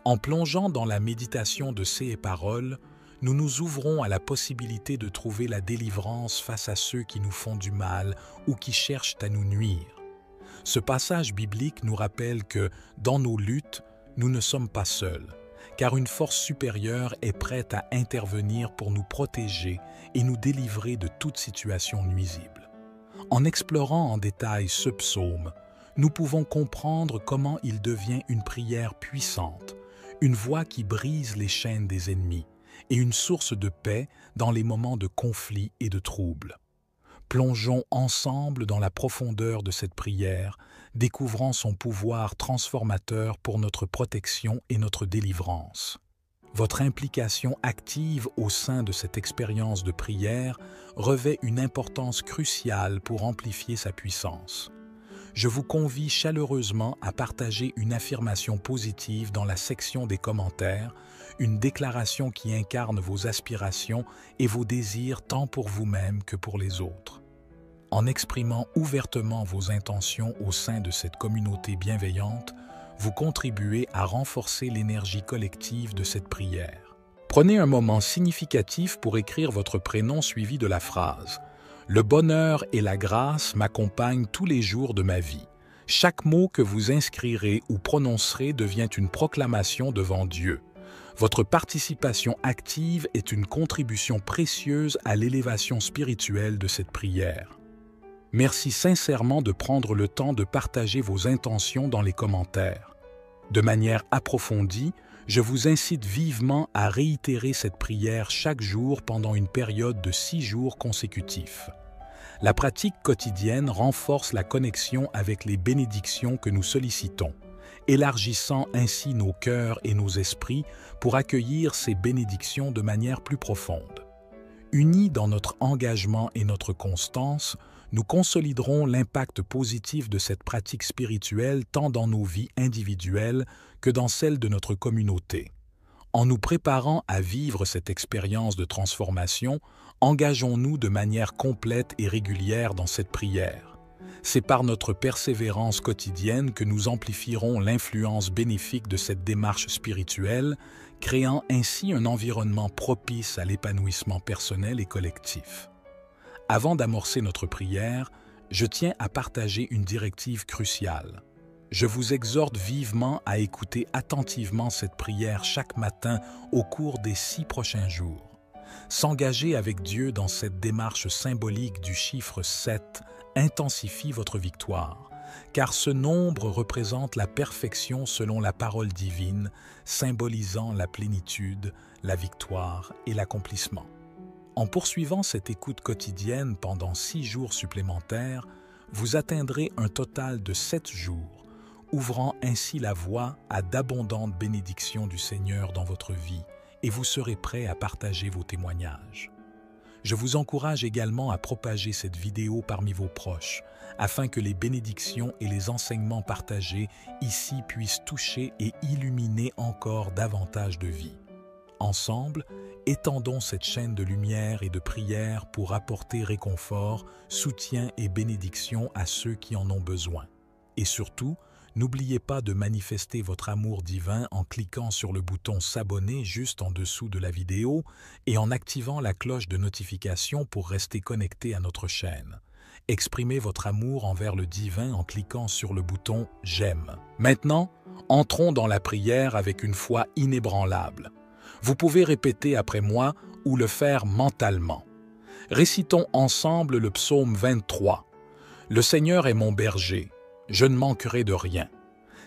[SPEAKER 1] En plongeant dans la méditation de ces paroles, nous nous ouvrons à la possibilité de trouver la délivrance face à ceux qui nous font du mal ou qui cherchent à nous nuire. Ce passage biblique nous rappelle que, dans nos luttes, nous ne sommes pas seuls, car une force supérieure est prête à intervenir pour nous protéger et nous délivrer de toute situation nuisible. En explorant en détail ce psaume, nous pouvons comprendre comment il devient une prière puissante, une voix qui brise les chaînes des ennemis et une source de paix dans les moments de conflit et de trouble. Plongeons ensemble dans la profondeur de cette prière, découvrant son pouvoir transformateur pour notre protection et notre délivrance. Votre implication active au sein de cette expérience de prière revêt une importance cruciale pour amplifier sa puissance. Je vous convie chaleureusement à partager une affirmation positive dans la section des commentaires, une déclaration qui incarne vos aspirations et vos désirs tant pour vous-même que pour les autres. En exprimant ouvertement vos intentions au sein de cette communauté bienveillante, vous contribuez à renforcer l'énergie collective de cette prière. Prenez un moment significatif pour écrire votre prénom suivi de la phrase « Le bonheur et la grâce m'accompagnent tous les jours de ma vie ». Chaque mot que vous inscrirez ou prononcerez devient une proclamation devant Dieu. Votre participation active est une contribution précieuse à l'élévation spirituelle de cette prière. Merci sincèrement de prendre le temps de partager vos intentions dans les commentaires. De manière approfondie, je vous incite vivement à réitérer cette prière chaque jour pendant une période de 6 jours consécutifs. La pratique quotidienne renforce la connexion avec les bénédictions que nous sollicitons, élargissant ainsi nos cœurs et nos esprits pour accueillir ces bénédictions de manière plus profonde. Unis dans notre engagement et notre constance, nous consoliderons l'impact positif de cette pratique spirituelle tant dans nos vies individuelles que dans celles de notre communauté. En nous préparant à vivre cette expérience de transformation, engageons-nous de manière complète et régulière dans cette prière. C'est par notre persévérance quotidienne que nous amplifierons l'influence bénéfique de cette démarche spirituelle, créant ainsi un environnement propice à l'épanouissement personnel et collectif. Avant d'amorcer notre prière, je tiens à partager une directive cruciale. Je vous exhorte vivement à écouter attentivement cette prière chaque matin au cours des 6 prochains jours. S'engager avec Dieu dans cette démarche symbolique du chiffre 7 intensifie votre victoire, car ce nombre représente la perfection selon la parole divine, symbolisant la plénitude, la victoire et l'accomplissement. En poursuivant cette écoute quotidienne pendant 6 jours supplémentaires, vous atteindrez un total de 7 jours, ouvrant ainsi la voie à d'abondantes bénédictions du Seigneur dans votre vie, et vous serez prêt à partager vos témoignages. Je vous encourage également à propager cette vidéo parmi vos proches, afin que les bénédictions et les enseignements partagés ici puissent toucher et illuminer encore davantage de vies. Ensemble, étendons cette chaîne de lumière et de prière pour apporter réconfort, soutien et bénédiction à ceux qui en ont besoin. Et surtout, n'oubliez pas de manifester votre amour divin en cliquant sur le bouton s'abonner juste en dessous de la vidéo et en activant la cloche de notification pour rester connecté à notre chaîne. Exprimez votre amour envers le divin en cliquant sur le bouton j'aime. Maintenant, entrons dans la prière avec une foi inébranlable. Vous pouvez répéter après moi ou le faire mentalement. Récitons ensemble le psaume 23. Le Seigneur est mon berger, je ne manquerai de rien.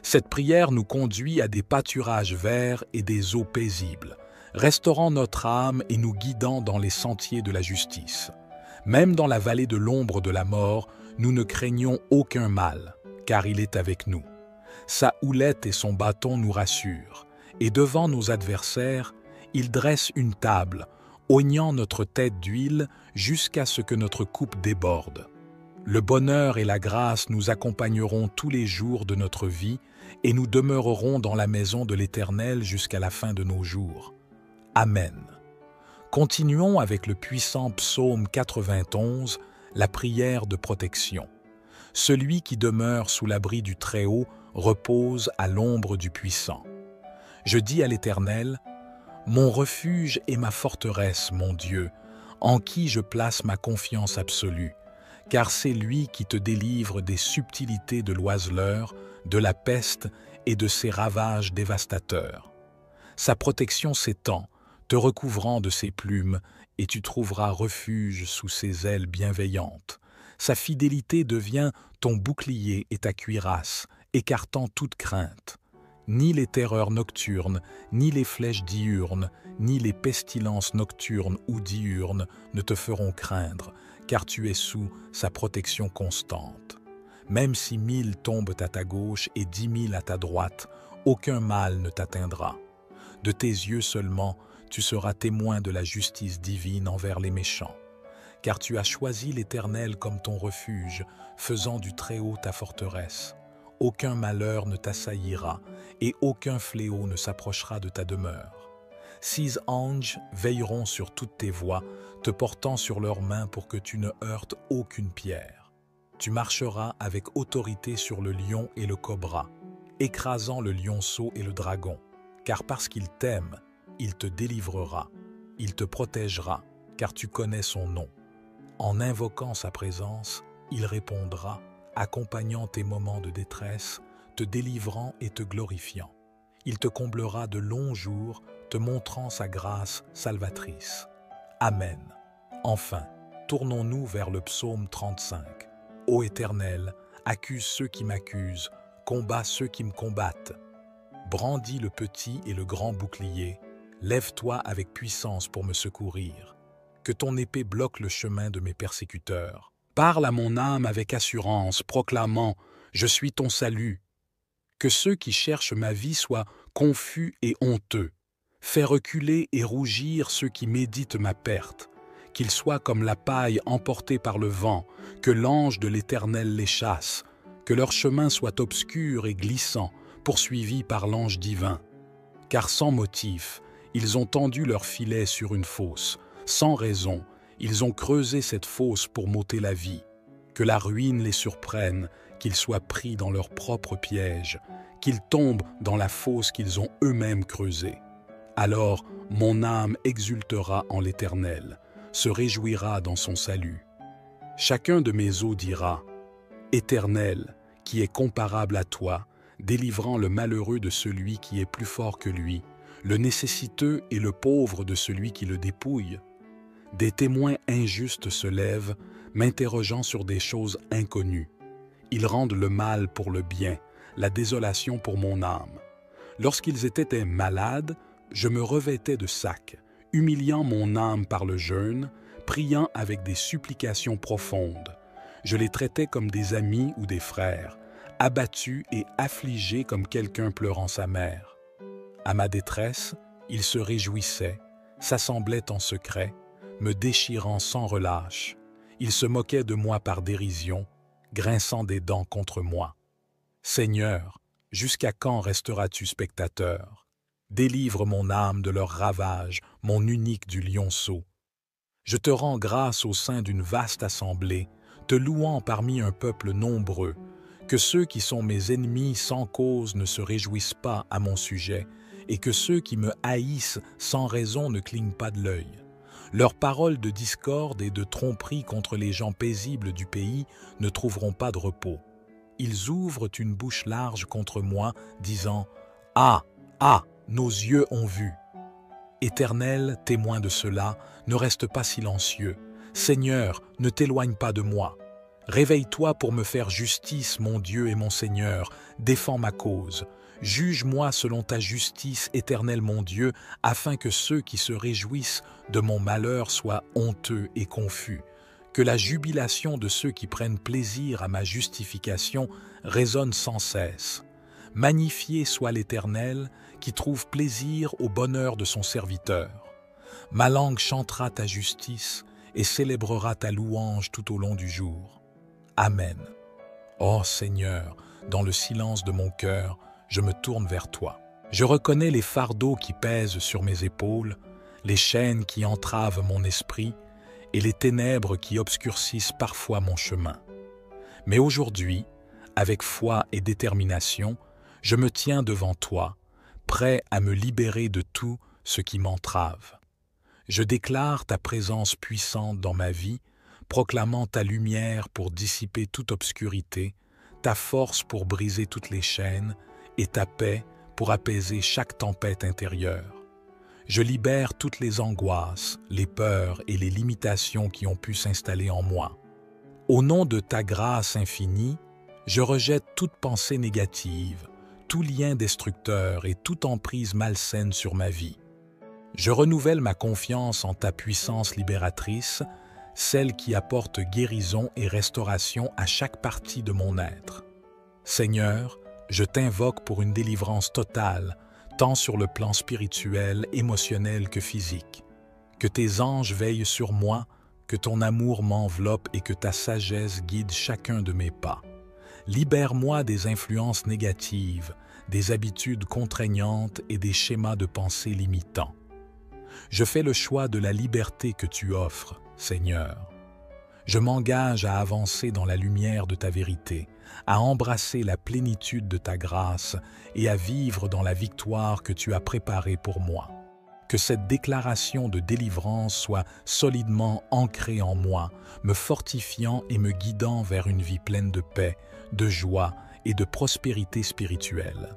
[SPEAKER 1] Cette prière nous conduit à des pâturages verts et des eaux paisibles, restaurant notre âme et nous guidant dans les sentiers de la justice. Même dans la vallée de l'ombre de la mort, nous ne craignons aucun mal, car il est avec nous. Sa houlette et son bâton nous rassurent, et devant nos adversaires, il dresse une table, oignant notre tête d'huile jusqu'à ce que notre coupe déborde. Le bonheur et la grâce nous accompagneront tous les jours de notre vie et nous demeurerons dans la maison de l'Éternel jusqu'à la fin de nos jours. Amen. Continuons avec le puissant psaume 91, la prière de protection. Celui qui demeure sous l'abri du Très-Haut repose à l'ombre du Puissant. Je dis à l'Éternel, « Mon refuge et ma forteresse, mon Dieu, en qui je place ma confiance absolue, car c'est lui qui te délivre des subtilités de l'oiseleur, de la peste et de ses ravages dévastateurs. Sa protection s'étend, te recouvrant de ses plumes, et tu trouveras refuge sous ses ailes bienveillantes. Sa fidélité devient ton bouclier et ta cuirasse, écartant toute crainte. Ni les terreurs nocturnes, ni les flèches diurnes, ni les pestilences nocturnes ou diurnes ne te feront craindre, car tu es sous sa protection constante. Même si 1000 tombent à ta gauche et 10 000 à ta droite, aucun mal ne t'atteindra. De tes yeux seulement, tu seras témoin de la justice divine envers les méchants. Car tu as choisi l'Éternel comme ton refuge, faisant du Très-Haut ta forteresse. Aucun malheur ne t'assaillira, et aucun fléau ne s'approchera de ta demeure. 6 anges veilleront sur toutes tes voies, te portant sur leurs mains pour que tu ne heurtes aucune pierre. Tu marcheras avec autorité sur le lion et le cobra, écrasant le lionceau et le dragon, car parce qu'il t'aime, il te délivrera, il te protégera, car tu connais son nom. En invoquant sa présence, il répondra, accompagnant tes moments de détresse, te délivrant et te glorifiant. Il te comblera de longs jours, te montrant sa grâce salvatrice. Amen. Enfin, tournons-nous vers le psaume 35. Ô Éternel, accuse ceux qui m'accusent, combat ceux qui me combattent. Brandis le petit et le grand bouclier, lève-toi avec puissance pour me secourir. Que ton épée bloque le chemin de mes persécuteurs. Parle à mon âme avec assurance, proclamant « Je suis ton salut ». Que ceux qui cherchent ma vie soient confus et honteux. Fais reculer et rougir ceux qui méditent ma perte. Qu'ils soient comme la paille emportée par le vent, que l'ange de l'Éternel les chasse. Que leur chemin soit obscur et glissant, poursuivi par l'ange divin. Car sans motif, ils ont tendu leur filet sur une fosse. Sans raison, ils ont creusé cette fosse pour m'ôter la vie. Que la ruine les surprenne, qu'ils soient pris dans leur propre piège, qu'ils tombent dans la fosse qu'ils ont eux-mêmes creusée. Alors mon âme exultera en l'Éternel, se réjouira dans son salut. Chacun de mes os dira, « Éternel, qui est comparable à toi, délivrant le malheureux de celui qui est plus fort que lui, le nécessiteux et le pauvre de celui qui le dépouille. » Des témoins injustes se lèvent, m'interrogeant sur des choses inconnues. Ils rendent le mal pour le bien, la désolation pour mon âme. Lorsqu'ils étaient malades, je me revêtais de sac, humiliant mon âme par le jeûne, priant avec des supplications profondes. Je les traitais comme des amis ou des frères, abattus et affligés comme quelqu'un pleurant sa mère. À ma détresse, ils se réjouissaient, s'assemblaient en secret, me déchirant sans relâche. Ils se moquaient de moi par dérision, grinçant des dents contre moi. Seigneur, jusqu'à quand resteras-tu spectateur? Délivre mon âme de leurs ravages, mon unique du lionceau. Je te rends grâce au sein d'une vaste assemblée, te louant parmi un peuple nombreux, que ceux qui sont mes ennemis sans cause ne se réjouissent pas à mon sujet, et que ceux qui me haïssent sans raison ne clignent pas de l'œil. Leurs paroles de discorde et de tromperie contre les gens paisibles du pays ne trouveront pas de repos. Ils ouvrent une bouche large contre moi, disant « Ah, ah, nos yeux ont vu !» Éternel, témoin de cela, ne reste pas silencieux. Seigneur, ne t'éloigne pas de moi. Réveille-toi pour me faire justice, mon Dieu et mon Seigneur, défends ma cause. Juge-moi selon ta justice, Éternel mon Dieu, afin que ceux qui se réjouissent de mon malheur soient honteux et confus. Que la jubilation de ceux qui prennent plaisir à ma justification résonne sans cesse. Magnifié soit l'Éternel, qui trouve plaisir au bonheur de son serviteur. Ma langue chantera ta justice et célébrera ta louange tout au long du jour. Amen. Ô Seigneur, dans le silence de mon cœur, je me tourne vers toi. Je reconnais les fardeaux qui pèsent sur mes épaules, les chaînes qui entravent mon esprit et les ténèbres qui obscurcissent parfois mon chemin. Mais aujourd'hui, avec foi et détermination, je me tiens devant toi, prêt à me libérer de tout ce qui m'entrave. Je déclare ta présence puissante dans ma vie, proclamant ta lumière pour dissiper toute obscurité, ta force pour briser toutes les chaînes, et ta paix pour apaiser chaque tempête intérieure. Je libère toutes les angoisses, les peurs et les limitations qui ont pu s'installer en moi. Au nom de ta grâce infinie, je rejette toute pensée négative, tout lien destructeur et toute emprise malsaine sur ma vie. Je renouvelle ma confiance en ta puissance libératrice, celle qui apporte guérison et restauration à chaque partie de mon être. Seigneur, je t'invoque pour une délivrance totale, tant sur le plan spirituel, émotionnel que physique. Que tes anges veillent sur moi, que ton amour m'enveloppe et que ta sagesse guide chacun de mes pas. Libère-moi des influences négatives, des habitudes contraignantes et des schémas de pensée limitants. Je fais le choix de la liberté que tu offres, Seigneur. Je m'engage à avancer dans la lumière de ta vérité, à embrasser la plénitude de ta grâce et à vivre dans la victoire que tu as préparée pour moi. Que cette déclaration de délivrance soit solidement ancrée en moi, me fortifiant et me guidant vers une vie pleine de paix, de joie et de prospérité spirituelle.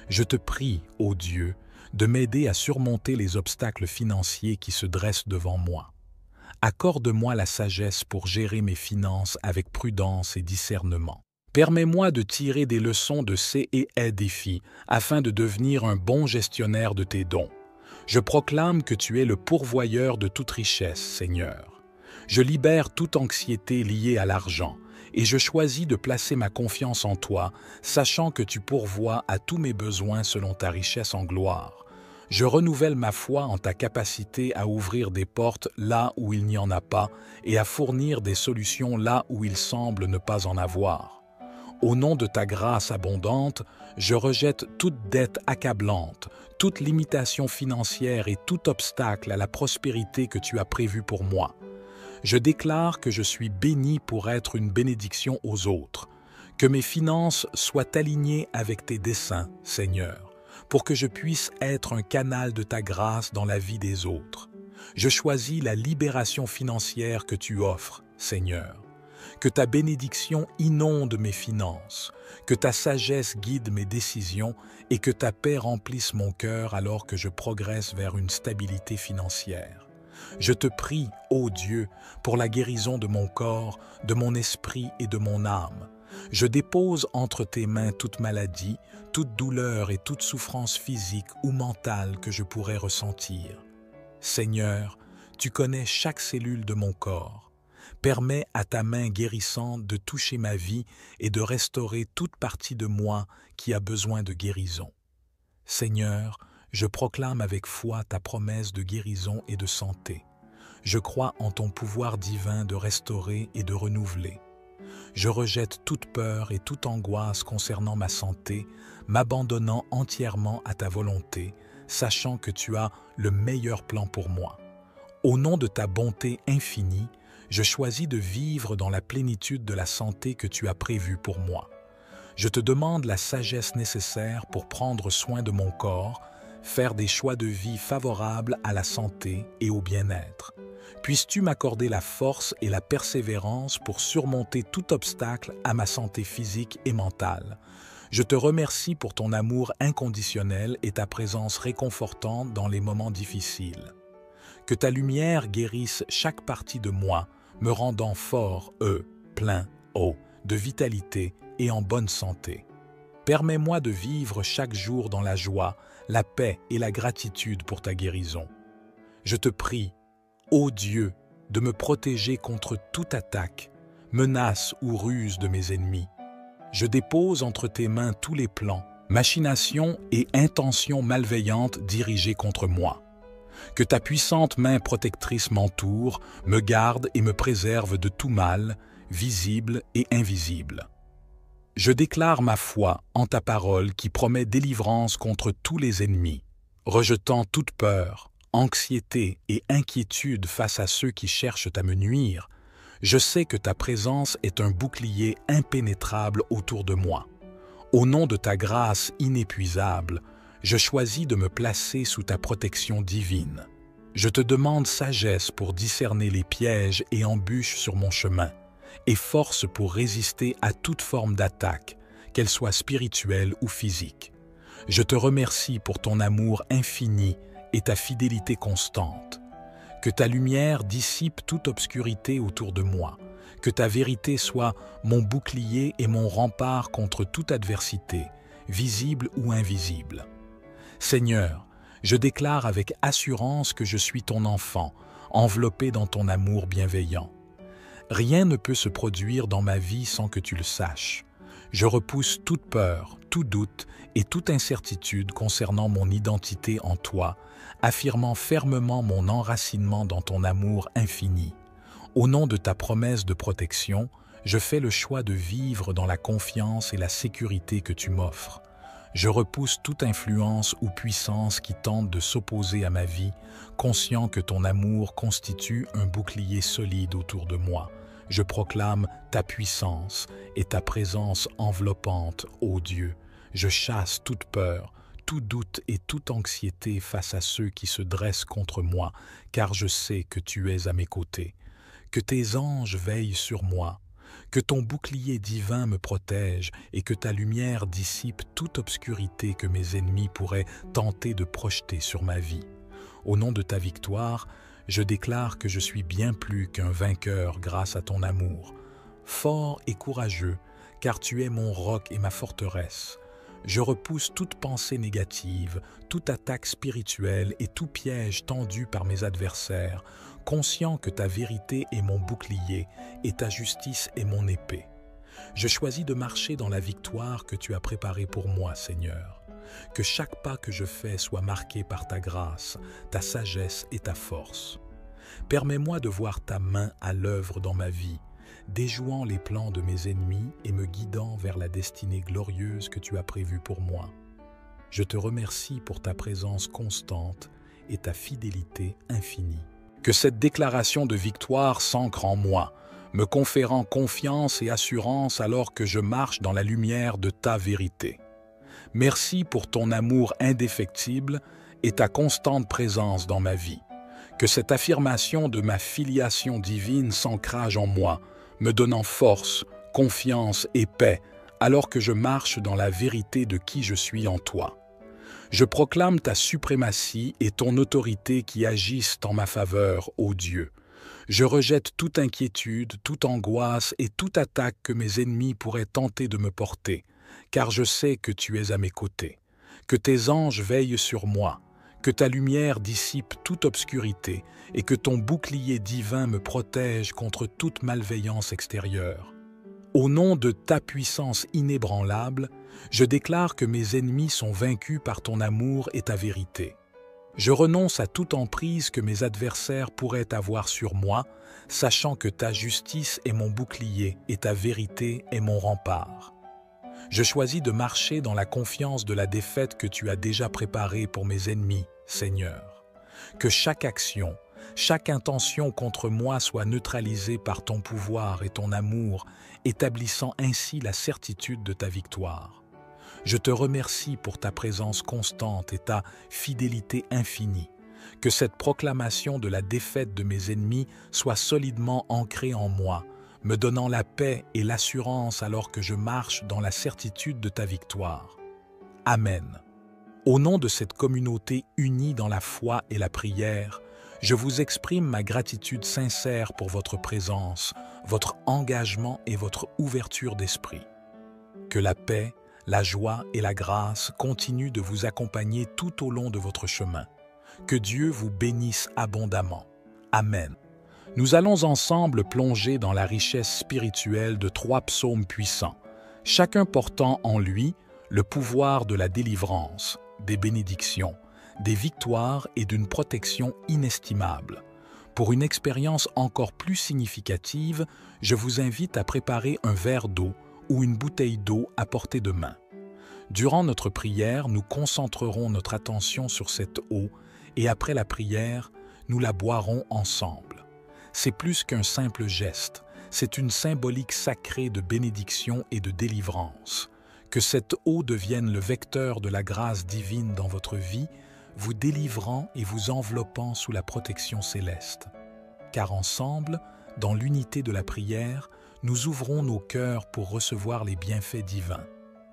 [SPEAKER 1] Je te prie, ô Dieu, de m'aider à surmonter les obstacles financiers qui se dressent devant moi. Accorde-moi la sagesse pour gérer mes finances avec prudence et discernement. Permets-moi de tirer des leçons de ces et défis afin de devenir un bon gestionnaire de tes dons. Je proclame que tu es le pourvoyeur de toute richesse, Seigneur. Je libère toute anxiété liée à l'argent et je choisis de placer ma confiance en toi, sachant que tu pourvois à tous mes besoins selon ta richesse en gloire. Je renouvelle ma foi en ta capacité à ouvrir des portes là où il n'y en a pas et à fournir des solutions là où il semble ne pas en avoir. Au nom de ta grâce abondante, je rejette toute dette accablante, toute limitation financière et tout obstacle à la prospérité que tu as prévue pour moi. Je déclare que je suis béni pour être une bénédiction aux autres, que mes finances soient alignées avec tes desseins, Seigneur, pour que je puisse être un canal de ta grâce dans la vie des autres. Je choisis la libération financière que tu offres, Seigneur. Que ta bénédiction inonde mes finances, que ta sagesse guide mes décisions et que ta paix remplisse mon cœur alors que je progresse vers une stabilité financière. Je te prie, ô Dieu, pour la guérison de mon corps, de mon esprit et de mon âme. Je dépose entre tes mains toute maladie, toute douleur et toute souffrance physique ou mentale que je pourrais ressentir. Seigneur, tu connais chaque cellule de mon corps. Permets à ta main guérissante de toucher ma vie et de restaurer toute partie de moi qui a besoin de guérison. Seigneur, je proclame avec foi ta promesse de guérison et de santé. Je crois en ton pouvoir divin de restaurer et de renouveler. Je rejette toute peur et toute angoisse concernant ma santé, m'abandonnant entièrement à ta volonté, sachant que tu as le meilleur plan pour moi. Au nom de ta bonté infinie, je choisis de vivre dans la plénitude de la santé que tu as prévue pour moi. Je te demande la sagesse nécessaire pour prendre soin de mon corps, faire des choix de vie favorables à la santé et au bien-être. Puisses-tu m'accorder la force et la persévérance pour surmonter tout obstacle à ma santé physique et mentale. Je te remercie pour ton amour inconditionnel et ta présence réconfortante dans les moments difficiles. Que ta lumière guérisse chaque partie de moi, me rendant fort, plein, de vitalité et en bonne santé. Permets-moi de vivre chaque jour dans la joie, la paix et la gratitude pour ta guérison. Je te prie, ô Dieu, de me protéger contre toute attaque, menace ou ruse de mes ennemis. Je dépose entre tes mains tous les plans, machinations et intentions malveillantes dirigées contre moi. Que ta puissante main protectrice m'entoure, me garde et me préserve de tout mal, visible et invisible. Je déclare ma foi en ta parole qui promet délivrance contre tous les ennemis, rejetant toute peur, anxiété et inquiétude face à ceux qui cherchent à me nuire. Je sais que ta présence est un bouclier impénétrable autour de moi. Au nom de ta grâce inépuisable, je choisis de me placer sous ta protection divine. Je te demande sagesse pour discerner les pièges et embûches sur mon chemin, et force pour résister à toute forme d'attaque, qu'elle soit spirituelle ou physique. Je te remercie pour ton amour infini et ta fidélité constante. Que ta lumière dissipe toute obscurité autour de moi, que ta vérité soit mon bouclier et mon rempart contre toute adversité, visibles ou invisibles. Seigneur, je déclare avec assurance que je suis ton enfant, enveloppé dans ton amour bienveillant. Rien ne peut se produire dans ma vie sans que tu le saches. Je repousse toute peur, tout doute et toute incertitude concernant mon identité en toi, affirmant fermement mon enracinement dans ton amour infini. Au nom de ta promesse de protection, je fais le choix de vivre dans la confiance et la sécurité que tu m'offres. Je repousse toute influence ou puissance qui tente de s'opposer à ma vie, conscient que ton amour constitue un bouclier solide autour de moi. Je proclame ta puissance et ta présence enveloppante, ô Dieu. Je chasse toute peur, tout doute et toute anxiété face à ceux qui se dressent contre moi, car je sais que tu es à mes côtés. Que tes anges veillent sur moi, que ton bouclier divin me protège et que ta lumière dissipe toute obscurité que mes ennemis pourraient tenter de projeter sur ma vie. Au nom de ta victoire, je déclare que je suis bien plus qu'un vainqueur grâce à ton amour. Fort et courageux, car tu es mon roc et ma forteresse. Je repousse toute pensée négative, toute attaque spirituelle et tout piège tendu par mes adversaires, conscient que ta vérité est mon bouclier et ta justice est mon épée. Je choisis de marcher dans la victoire que tu as préparée pour moi, Seigneur. Que chaque pas que je fais soit marqué par ta grâce, ta sagesse et ta force. Permets-moi de voir ta main à l'œuvre dans ma vie, déjouant les plans de mes ennemis et me guidant vers la destinée glorieuse que tu as prévue pour moi. Je te remercie pour ta présence constante et ta fidélité infinie. Que cette déclaration de victoire s'ancre en moi, me conférant confiance et assurance alors que je marche dans la lumière de ta vérité. Merci pour ton amour indéfectible et ta constante présence dans ma vie. Que cette affirmation de ma filiation divine s'ancrage en moi, me donnant force, confiance et paix, alors que je marche dans la vérité de qui je suis en toi. Je proclame ta suprématie et ton autorité qui agissent en ma faveur, ô Dieu. Je rejette toute inquiétude, toute angoisse et toute attaque que mes ennemis pourraient tenter de me porter, car je sais que tu es à mes côtés. Que tes anges veillent sur moi, que ta lumière dissipe toute obscurité et que ton bouclier divin me protège contre toute malveillance extérieure. Au nom de ta puissance inébranlable, je déclare que mes ennemis sont vaincus par ton amour et ta vérité. Je renonce à toute emprise que mes adversaires pourraient avoir sur moi, sachant que ta justice est mon bouclier et ta vérité est mon rempart. Je choisis de marcher dans la confiance de la défaite que tu as déjà préparée pour mes ennemis, Seigneur. Que chaque action, chaque intention contre moi soit neutralisée par ton pouvoir et ton amour, établissant ainsi la certitude de ta victoire. Je te remercie pour ta présence constante et ta fidélité infinie. Que cette proclamation de la défaite de mes ennemis soit solidement ancrée en moi, me donnant la paix et l'assurance alors que je marche dans la certitude de ta victoire. Amen. Au nom de cette communauté unie dans la foi et la prière, je vous exprime ma gratitude sincère pour votre présence, votre engagement et votre ouverture d'esprit. Que la paix, la joie et la grâce continuent de vous accompagner tout au long de votre chemin. Que Dieu vous bénisse abondamment. Amen. Nous allons ensemble plonger dans la richesse spirituelle de 3 psaumes puissants, chacun portant en lui le pouvoir de la délivrance, des bénédictions, des victoires et d'une protection inestimable. Pour une expérience encore plus significative, je vous invite à préparer un verre d'eau ou une bouteille d'eau à portée de main. Durant notre prière, nous concentrerons notre attention sur cette eau et après la prière, nous la boirons ensemble. C'est plus qu'un simple geste, c'est une symbolique sacrée de bénédiction et de délivrance. Que cette eau devienne le vecteur de la grâce divine dans votre vie, vous délivrant et vous enveloppant sous la protection céleste. Car ensemble, dans l'unité de la prière, nous ouvrons nos cœurs pour recevoir les bienfaits divins,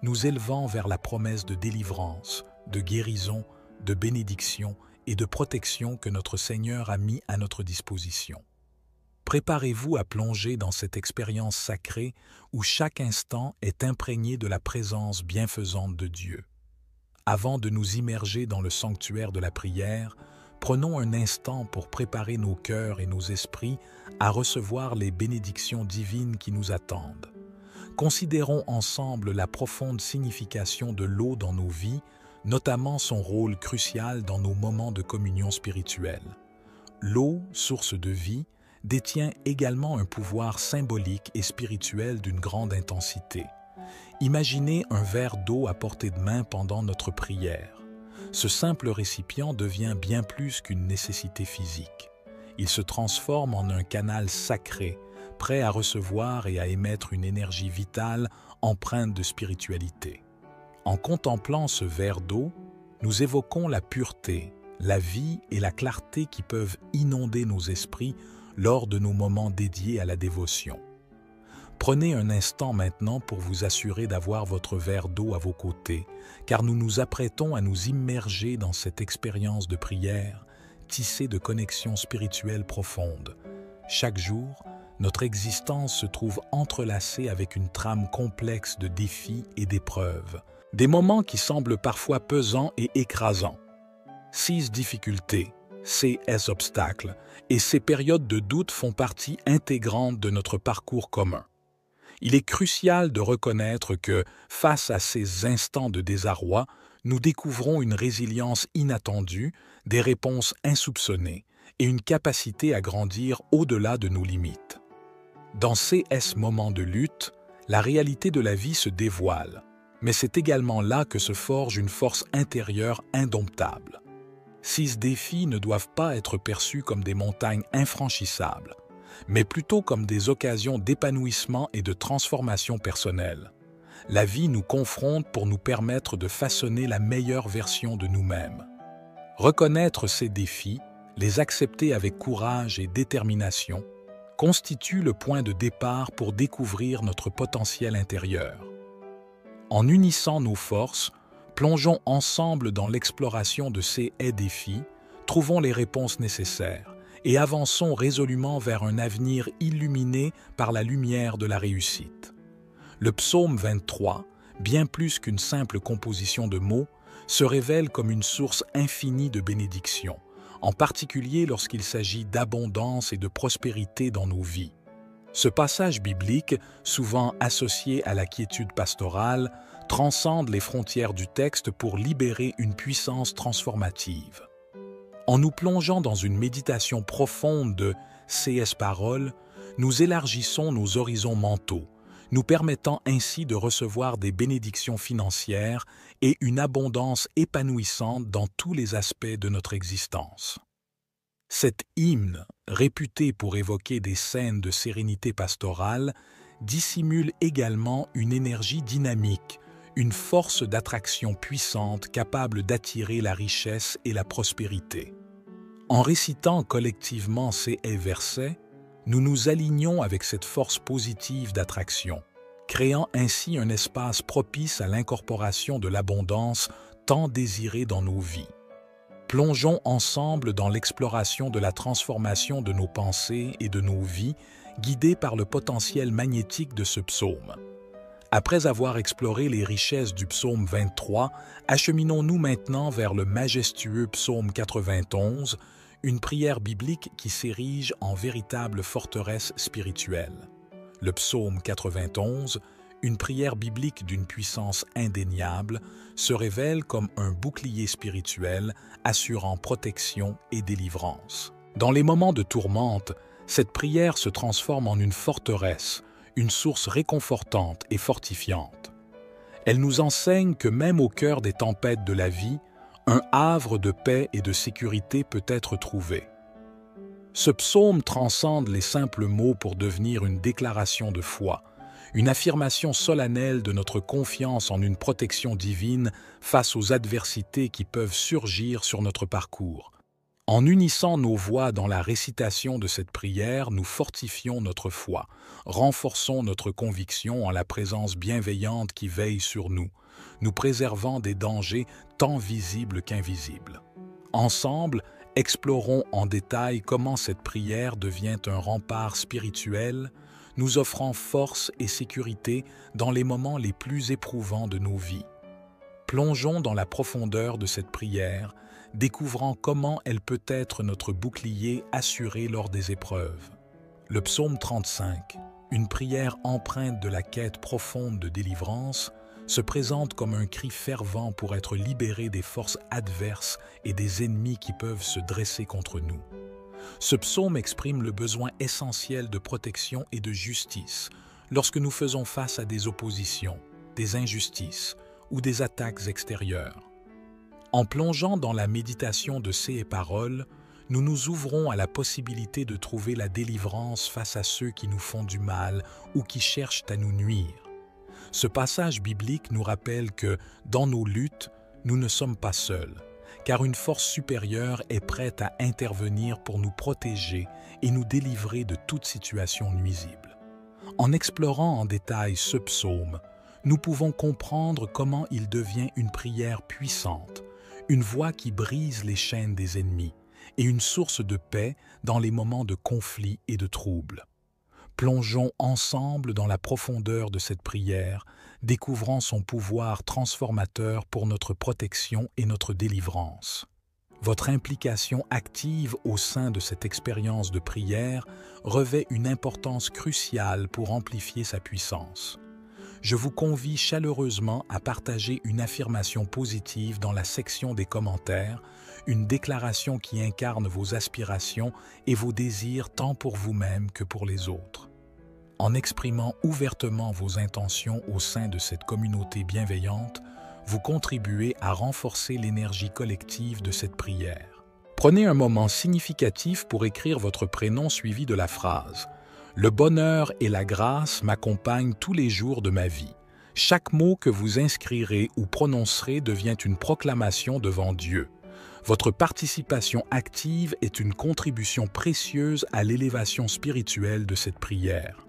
[SPEAKER 1] nous élevant vers la promesse de délivrance, de guérison, de bénédiction et de protection que notre Seigneur a mis à notre disposition. Préparez-vous à plonger dans cette expérience sacrée où chaque instant est imprégné de la présence bienfaisante de Dieu. Avant de nous immerger dans le sanctuaire de la prière, prenons un instant pour préparer nos cœurs et nos esprits à recevoir les bénédictions divines qui nous attendent. Considérons ensemble la profonde signification de l'eau dans nos vies, notamment son rôle crucial dans nos moments de communion spirituelle. L'eau, source de vie, détient également un pouvoir symbolique et spirituel d'une grande intensité. Imaginez un verre d'eau à portée de main pendant notre prière. Ce simple récipient devient bien plus qu'une nécessité physique. Il se transforme en un canal sacré, prêt à recevoir et à émettre une énergie vitale empreinte de spiritualité. En contemplant ce verre d'eau, nous évoquons la pureté, la vie et la clarté qui peuvent inonder nos esprits lors de nos moments dédiés à la dévotion. Prenez un instant maintenant pour vous assurer d'avoir votre verre d'eau à vos côtés, car nous nous apprêtons à nous immerger dans cette expérience de prière, tissée de connexions spirituelles profondes. Chaque jour, notre existence se trouve entrelacée avec une trame complexe de défis et d'épreuves, des moments qui semblent parfois pesants et écrasants. Ces difficultés, ces obstacles et ces périodes de doute font partie intégrante de notre parcours commun. Il est crucial de reconnaître que, face à ces instants de désarroi, nous découvrons une résilience inattendue, des réponses insoupçonnées et une capacité à grandir au-delà de nos limites. Dans ces moments de lutte, la réalité de la vie se dévoile, mais c'est également là que se forge une force intérieure indomptable. Ces défis ne doivent pas être perçus comme des montagnes infranchissables, mais plutôt comme des occasions d'épanouissement et de transformation personnelle. La vie nous confronte pour nous permettre de façonner la meilleure version de nous-mêmes. Reconnaître ces défis, les accepter avec courage et détermination, constitue le point de départ pour découvrir notre potentiel intérieur. En unissant nos forces, plongeons ensemble dans l'exploration de ces défis, trouvons les réponses nécessaires et avançons résolument vers un avenir illuminé par la lumière de la réussite. Le psaume 23, bien plus qu'une simple composition de mots, se révèle comme une source infinie de bénédictions, en particulier lorsqu'il s'agit d'abondance et de prospérité dans nos vies. Ce passage biblique, souvent associé à la quiétude pastorale, transcende les frontières du texte pour libérer une puissance transformative. En nous plongeant dans une méditation profonde de ces paroles, nous élargissons nos horizons mentaux, nous permettant ainsi de recevoir des bénédictions financières et une abondance épanouissante dans tous les aspects de notre existence. Cet hymne, réputé pour évoquer des scènes de sérénité pastorale, dissimule également une énergie dynamique, une force d'attraction puissante capable d'attirer la richesse et la prospérité. En récitant collectivement ces versets, nous nous alignons avec cette force positive d'attraction, créant ainsi un espace propice à l'incorporation de l'abondance tant désirée dans nos vies. Plongeons ensemble dans l'exploration de la transformation de nos pensées et de nos vies, guidés par le potentiel magnétique de ce psaume. Après avoir exploré les richesses du psaume 23, acheminons-nous maintenant vers le majestueux psaume 91, une prière biblique qui s'érige en véritable forteresse spirituelle. Le psaume 91, une prière biblique d'une puissance indéniable, se révèle comme un bouclier spirituel assurant protection et délivrance. Dans les moments de tourmente, cette prière se transforme en une forteresse, une source réconfortante et fortifiante. Elle nous enseigne que même au cœur des tempêtes de la vie, un havre de paix et de sécurité peut être trouvé. Ce psaume transcende les simples mots pour devenir une déclaration de foi, une affirmation solennelle de notre confiance en une protection divine face aux adversités qui peuvent surgir sur notre parcours. En unissant nos voix dans la récitation de cette prière, nous fortifions notre foi, renforçons notre conviction en la présence bienveillante qui veille sur nous, nous préservant des dangers tant visibles qu'invisibles. Ensemble, Explorons en détail comment cette prière devient un rempart spirituel, nous offrant force et sécurité dans les moments les plus éprouvants de nos vies. Plongeons dans la profondeur de cette prière, découvrant comment elle peut être notre bouclier assuré lors des épreuves. Le psaume 35, une prière empreinte de la quête profonde de délivrance, se présente comme un cri fervent pour être libéré des forces adverses et des ennemis qui peuvent se dresser contre nous. Ce psaume exprime le besoin essentiel de protection et de justice lorsque nous faisons face à des oppositions, des injustices ou des attaques extérieures. En plongeant dans la méditation de ces paroles, nous nous ouvrons à la possibilité de trouver la délivrance face à ceux qui nous font du mal ou qui cherchent à nous nuire. Ce passage biblique nous rappelle que, dans nos luttes, nous ne sommes pas seuls, car une force supérieure est prête à intervenir pour nous protéger et nous délivrer de toute situation nuisible. En explorant en détail ce psaume, nous pouvons comprendre comment il devient une prière puissante, une voix qui brise les chaînes des ennemis et une source de paix dans les moments de conflit et de trouble. Plongeons ensemble dans la profondeur de cette prière, découvrant son pouvoir transformateur pour notre protection et notre délivrance. Votre implication active au sein de cette expérience de prière revêt une importance cruciale pour amplifier sa puissance. Je vous convie chaleureusement à partager une affirmation positive dans la section des commentaires, une déclaration qui incarne vos aspirations et vos désirs tant pour vous-même que pour les autres. En exprimant ouvertement vos intentions au sein de cette communauté bienveillante, vous contribuez à renforcer l'énergie collective de cette prière. Prenez un moment significatif pour écrire votre prénom suivi de la phrase « Le bonheur et la grâce m'accompagnent tous les jours de ma vie ». Chaque mot que vous inscrirez ou prononcerez devient une proclamation devant Dieu. Votre participation active est une contribution précieuse à l'élévation spirituelle de cette prière.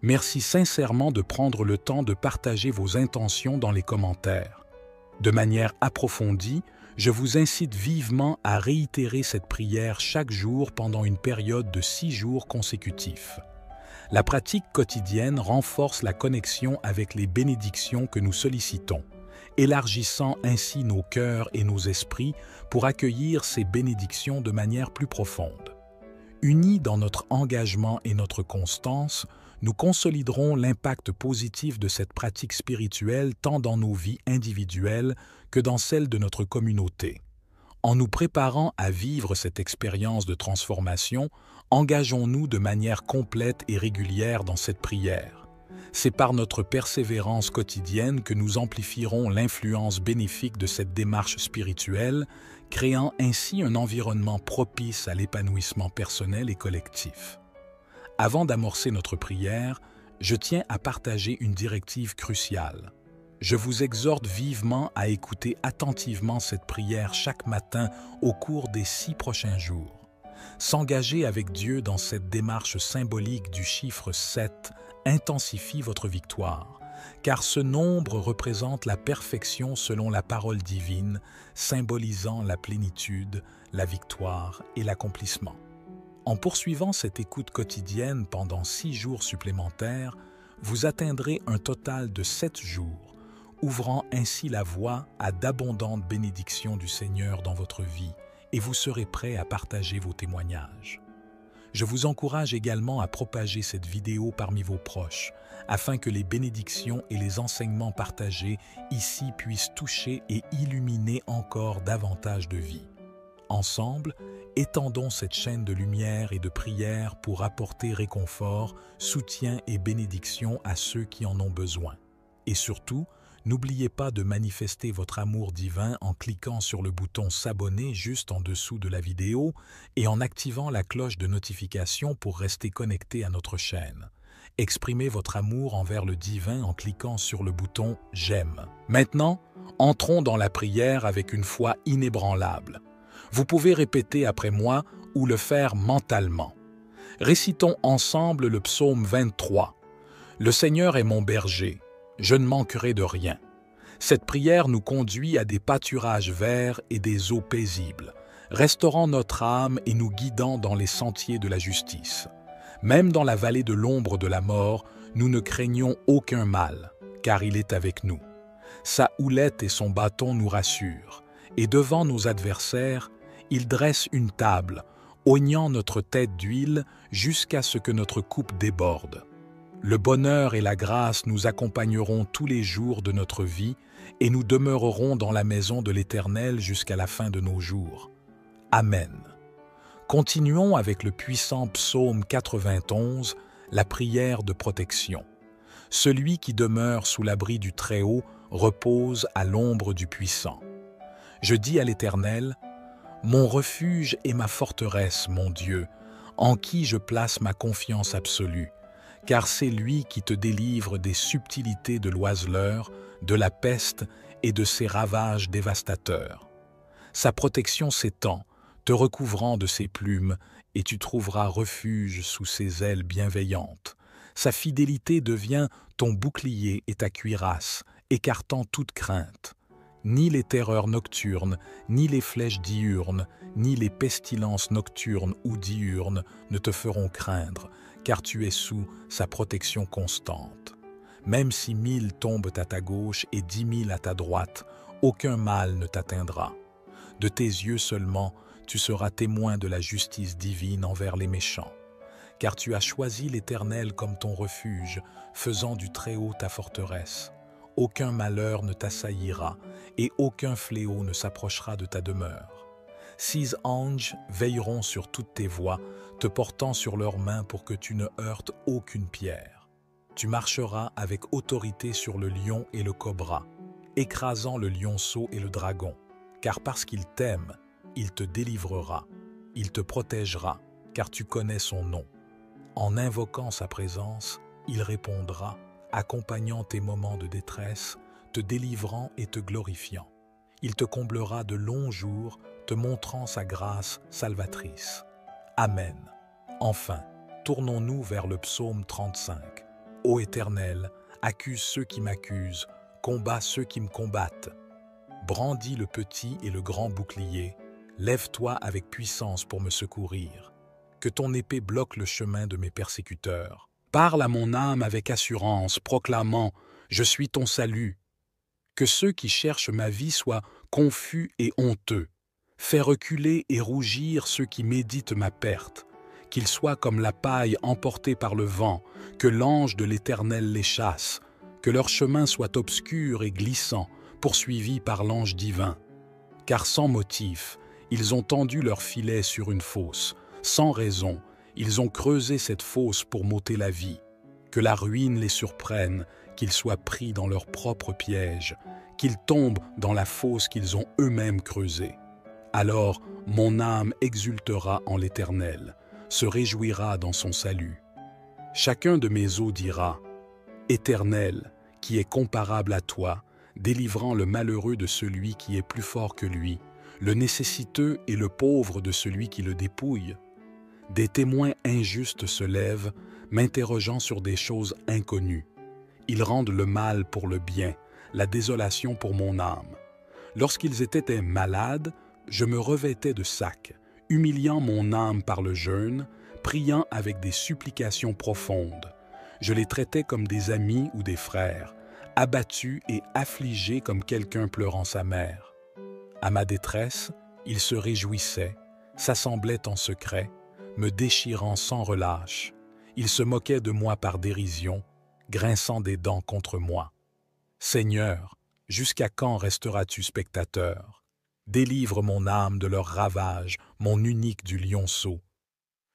[SPEAKER 1] Merci sincèrement de prendre le temps de partager vos intentions dans les commentaires. De manière approfondie, je vous incite vivement à réitérer cette prière chaque jour pendant une période de 6 jours consécutifs. La pratique quotidienne renforce la connexion avec les bénédictions que nous sollicitons, élargissant ainsi nos cœurs et nos esprits pour accueillir ces bénédictions de manière plus profonde. Unis dans notre engagement et notre constance, nous consoliderons l'impact positif de cette pratique spirituelle tant dans nos vies individuelles que dans celles de notre communauté. En nous préparant à vivre cette expérience de transformation, engageons-nous de manière complète et régulière dans cette prière. C'est par notre persévérance quotidienne que nous amplifierons l'influence bénéfique de cette démarche spirituelle, créant ainsi un environnement propice à l'épanouissement personnel et collectif. Avant d'amorcer notre prière, je tiens à partager une directive cruciale. Je vous exhorte vivement à écouter attentivement cette prière chaque matin au cours des 6 prochains jours. S'engager avec Dieu dans cette démarche symbolique du chiffre 7 intensifie votre victoire, car ce nombre représente la perfection selon la parole divine, symbolisant la plénitude, la victoire et l'accomplissement. En poursuivant cette écoute quotidienne pendant 6 jours supplémentaires, vous atteindrez un total de 7 jours, ouvrant ainsi la voie à d'abondantes bénédictions du Seigneur dans votre vie, et vous serez prêt à partager vos témoignages. Je vous encourage également à propager cette vidéo parmi vos proches, afin que les bénédictions et les enseignements partagés ici puissent toucher et illuminer encore davantage de vies. Ensemble, étendons cette chaîne de lumière et de prière pour apporter réconfort, soutien et bénédiction à ceux qui en ont besoin. Et surtout, n'oubliez pas de manifester votre amour divin en cliquant sur le bouton s'abonner juste en dessous de la vidéo et en activant la cloche de notification pour rester connecté à notre chaîne. Exprimez votre amour envers le divin en cliquant sur le bouton j'aime. Maintenant, entrons dans la prière avec une foi inébranlable. Vous pouvez répéter après moi ou le faire mentalement. Récitons ensemble le psaume 23. Le Seigneur est mon berger. Je ne manquerai de rien. Cette prière nous conduit à des pâturages verts et des eaux paisibles, restaurant notre âme et nous guidant dans les sentiers de la justice. Même dans la vallée de l'ombre de la mort, nous ne craignons aucun mal, car il est avec nous. Sa houlette et son bâton nous rassurent, et devant nos adversaires, il dresse une table, oignant notre tête d'huile jusqu'à ce que notre coupe déborde. Le bonheur et la grâce nous accompagneront tous les jours de notre vie et nous demeurerons dans la maison de l'Éternel jusqu'à la fin de nos jours. Amen. Continuons avec le puissant psaume 91, la prière de protection. Celui qui demeure sous l'abri du Très-Haut repose à l'ombre du Puissant. Je dis à l'Éternel, « Mon refuge et ma forteresse, mon Dieu, en qui je place ma confiance absolue, car c'est lui qui te délivre des subtilités de l'oiseleur, de la peste et de ses ravages dévastateurs. Sa protection s'étend, te recouvrant de ses plumes, et tu trouveras refuge sous ses ailes bienveillantes. Sa fidélité devient ton bouclier et ta cuirasse, écartant toute crainte. Ni les terreurs nocturnes, ni les flèches diurnes, ni les pestilences nocturnes ou diurnes ne te feront craindre, car tu es sous sa protection constante. Même si 1000 tombent à ta gauche et 10 000 à ta droite, aucun mal ne t'atteindra. De tes yeux seulement, tu seras témoin de la justice divine envers les méchants. Car tu as choisi l'Éternel comme ton refuge, faisant du Très-Haut ta forteresse. Aucun malheur ne t'assaillira, et aucun fléau ne s'approchera de ta demeure. 6 anges veilleront sur toutes tes voies, te portant sur leurs mains pour que tu ne heurtes aucune pierre. Tu marcheras avec autorité sur le lion et le cobra, écrasant le lionceau et le dragon, car parce qu'il t'aime, il te délivrera, il te protégera, car tu connais son nom. En invoquant sa présence, il répondra, accompagnant tes moments de détresse, te délivrant et te glorifiant. Il te comblera de longs jours, te montrant sa grâce salvatrice. Amen. Enfin, tournons-nous vers le psaume 35. Ô Éternel, accuse ceux qui m'accusent, combat ceux qui me combattent. Brandis le petit et le grand bouclier, lève-toi avec puissance pour me secourir. Que ton épée bloque le chemin de mes persécuteurs. Parle à mon âme avec assurance, proclamant « Je suis ton salut ». Que ceux qui cherchent ma vie soient confus et honteux. Fais reculer et rougir ceux qui méditent ma perte. Qu'ils soient comme la paille emportée par le vent, que l'ange de l'Éternel les chasse, que leur chemin soit obscur et glissant, poursuivi par l'ange divin. Car sans motif, ils ont tendu leur filet sur une fosse. Sans raison, ils ont creusé cette fosse pour m'ôter la vie. Que la ruine les surprenne, qu'ils soient pris dans leur propre piège, qu'ils tombent dans la fosse qu'ils ont eux-mêmes creusée. Alors mon âme exultera en l'Éternel, se réjouira dans son salut. Chacun de mes os dira, « Éternel, qui est comparable à toi, délivrant le malheureux de celui qui est plus fort que lui, le nécessiteux et le pauvre de celui qui le dépouille. » Des témoins injustes se lèvent, m'interrogeant sur des choses inconnues. Ils rendent le mal pour le bien, la désolation pour mon âme. Lorsqu'ils étaient malades, je me revêtais de sac, humiliant mon âme par le jeûne, priant avec des supplications profondes. Je les traitais comme des amis ou des frères, abattus et affligés comme quelqu'un pleurant sa mère. À ma détresse, ils se réjouissaient, s'assemblaient en secret, me déchirant sans relâche. Ils se moquaient de moi par dérision, grinçant des dents contre moi. Seigneur, jusqu'à quand resteras-tu spectateur? Délivre mon âme de leurs ravages, mon unique du lionceau.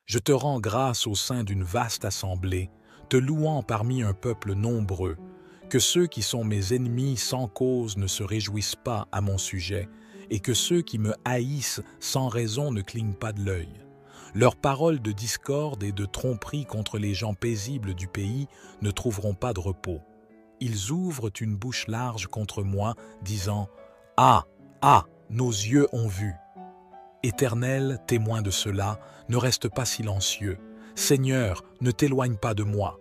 [SPEAKER 1] Je te rends grâce au sein d'une vaste assemblée, te louant parmi un peuple nombreux, que ceux qui sont mes ennemis sans cause ne se réjouissent pas à mon sujet, et que ceux qui me haïssent sans raison ne clignent pas de l'œil. Leurs paroles de discorde et de tromperie contre les gens paisibles du pays ne trouveront pas de repos. Ils ouvrent une bouche large contre moi, disant « Ah, ah, nos yeux ont vu !» Éternel, témoin de cela, ne reste pas silencieux. Seigneur, ne t'éloigne pas de moi.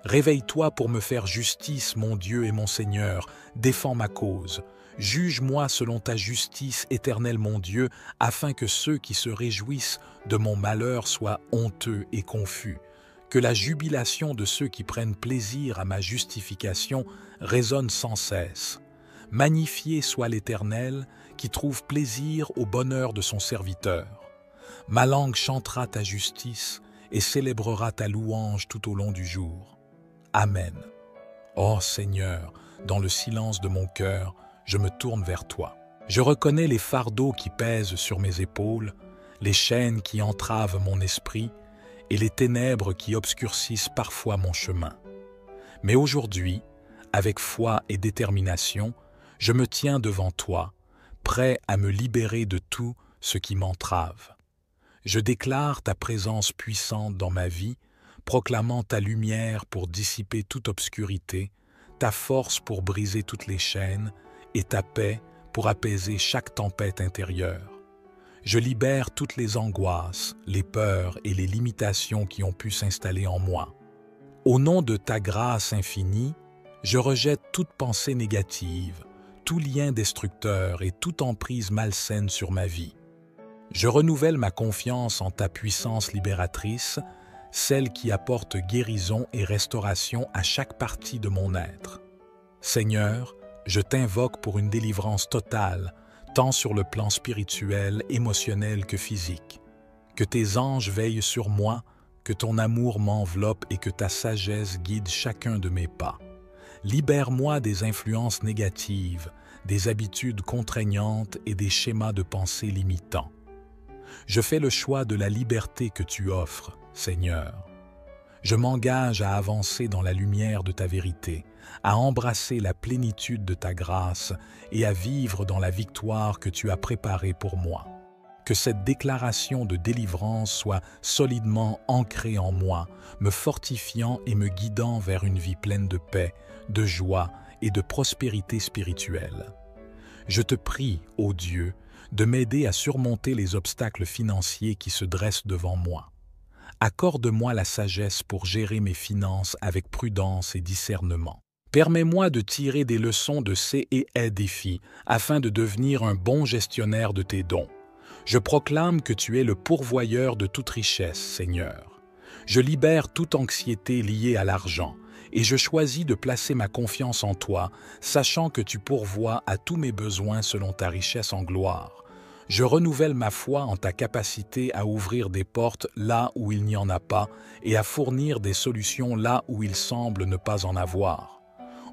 [SPEAKER 1] Réveille-toi pour me faire justice, mon Dieu et mon Seigneur, défends ma cause. Juge-moi selon ta justice, Éternel mon Dieu, afin que ceux qui se réjouissent de mon malheur soient honteux et confus, que la jubilation de ceux qui prennent plaisir à ma justification résonne sans cesse. Magnifié soit l'Éternel, qui trouve plaisir au bonheur de son serviteur. Ma langue chantera ta justice et célébrera ta louange tout au long du jour. Amen. Ô Seigneur, dans le silence de mon cœur, je me tourne vers toi. Je reconnais les fardeaux qui pèsent sur mes épaules, les chaînes qui entravent mon esprit et les ténèbres qui obscurcissent parfois mon chemin. Mais aujourd'hui, avec foi et détermination, je me tiens devant toi, prêt à me libérer de tout ce qui m'entrave. Je déclare ta présence puissante dans ma vie, proclamant ta lumière pour dissiper toute obscurité, ta force pour briser toutes les chaînes et ta paix pour apaiser chaque tempête intérieure. Je libère toutes les angoisses, les peurs et les limitations qui ont pu s'installer en moi. Au nom de ta grâce infinie, je rejette toute pensée négative, tout lien destructeur et toute emprise malsaine sur ma vie. Je renouvelle ma confiance en ta puissance libératrice, celle qui apporte guérison et restauration à chaque partie de mon être. Seigneur, je t'invoque pour une délivrance totale, tant sur le plan spirituel, émotionnel que physique. Que tes anges veillent sur moi, que ton amour m'enveloppe et que ta sagesse guide chacun de mes pas. Libère-moi des influences négatives, des habitudes contraignantes et des schémas de pensée limitants. Je fais le choix de la liberté que tu offres, Seigneur. Je m'engage à avancer dans la lumière de ta vérité, à embrasser la plénitude de ta grâce et à vivre dans la victoire que tu as préparée pour moi. Que cette déclaration de délivrance soit solidement ancrée en moi, me fortifiant et me guidant vers une vie pleine de paix, de joie et de prospérité spirituelle. Je te prie, ô Dieu, de m'aider à surmonter les obstacles financiers qui se dressent devant moi. Accorde-moi la sagesse pour gérer mes finances avec prudence et discernement. Permets-moi de tirer des leçons de ces et les défis afin de devenir un bon gestionnaire de tes dons. Je proclame que tu es le pourvoyeur de toute richesse, Seigneur. Je libère toute anxiété liée à l'argent et je choisis de placer ma confiance en toi, sachant que tu pourvois à tous mes besoins selon ta richesse en gloire. Je renouvelle ma foi en ta capacité à ouvrir des portes là où il n'y en a pas et à fournir des solutions là où il semble ne pas en avoir.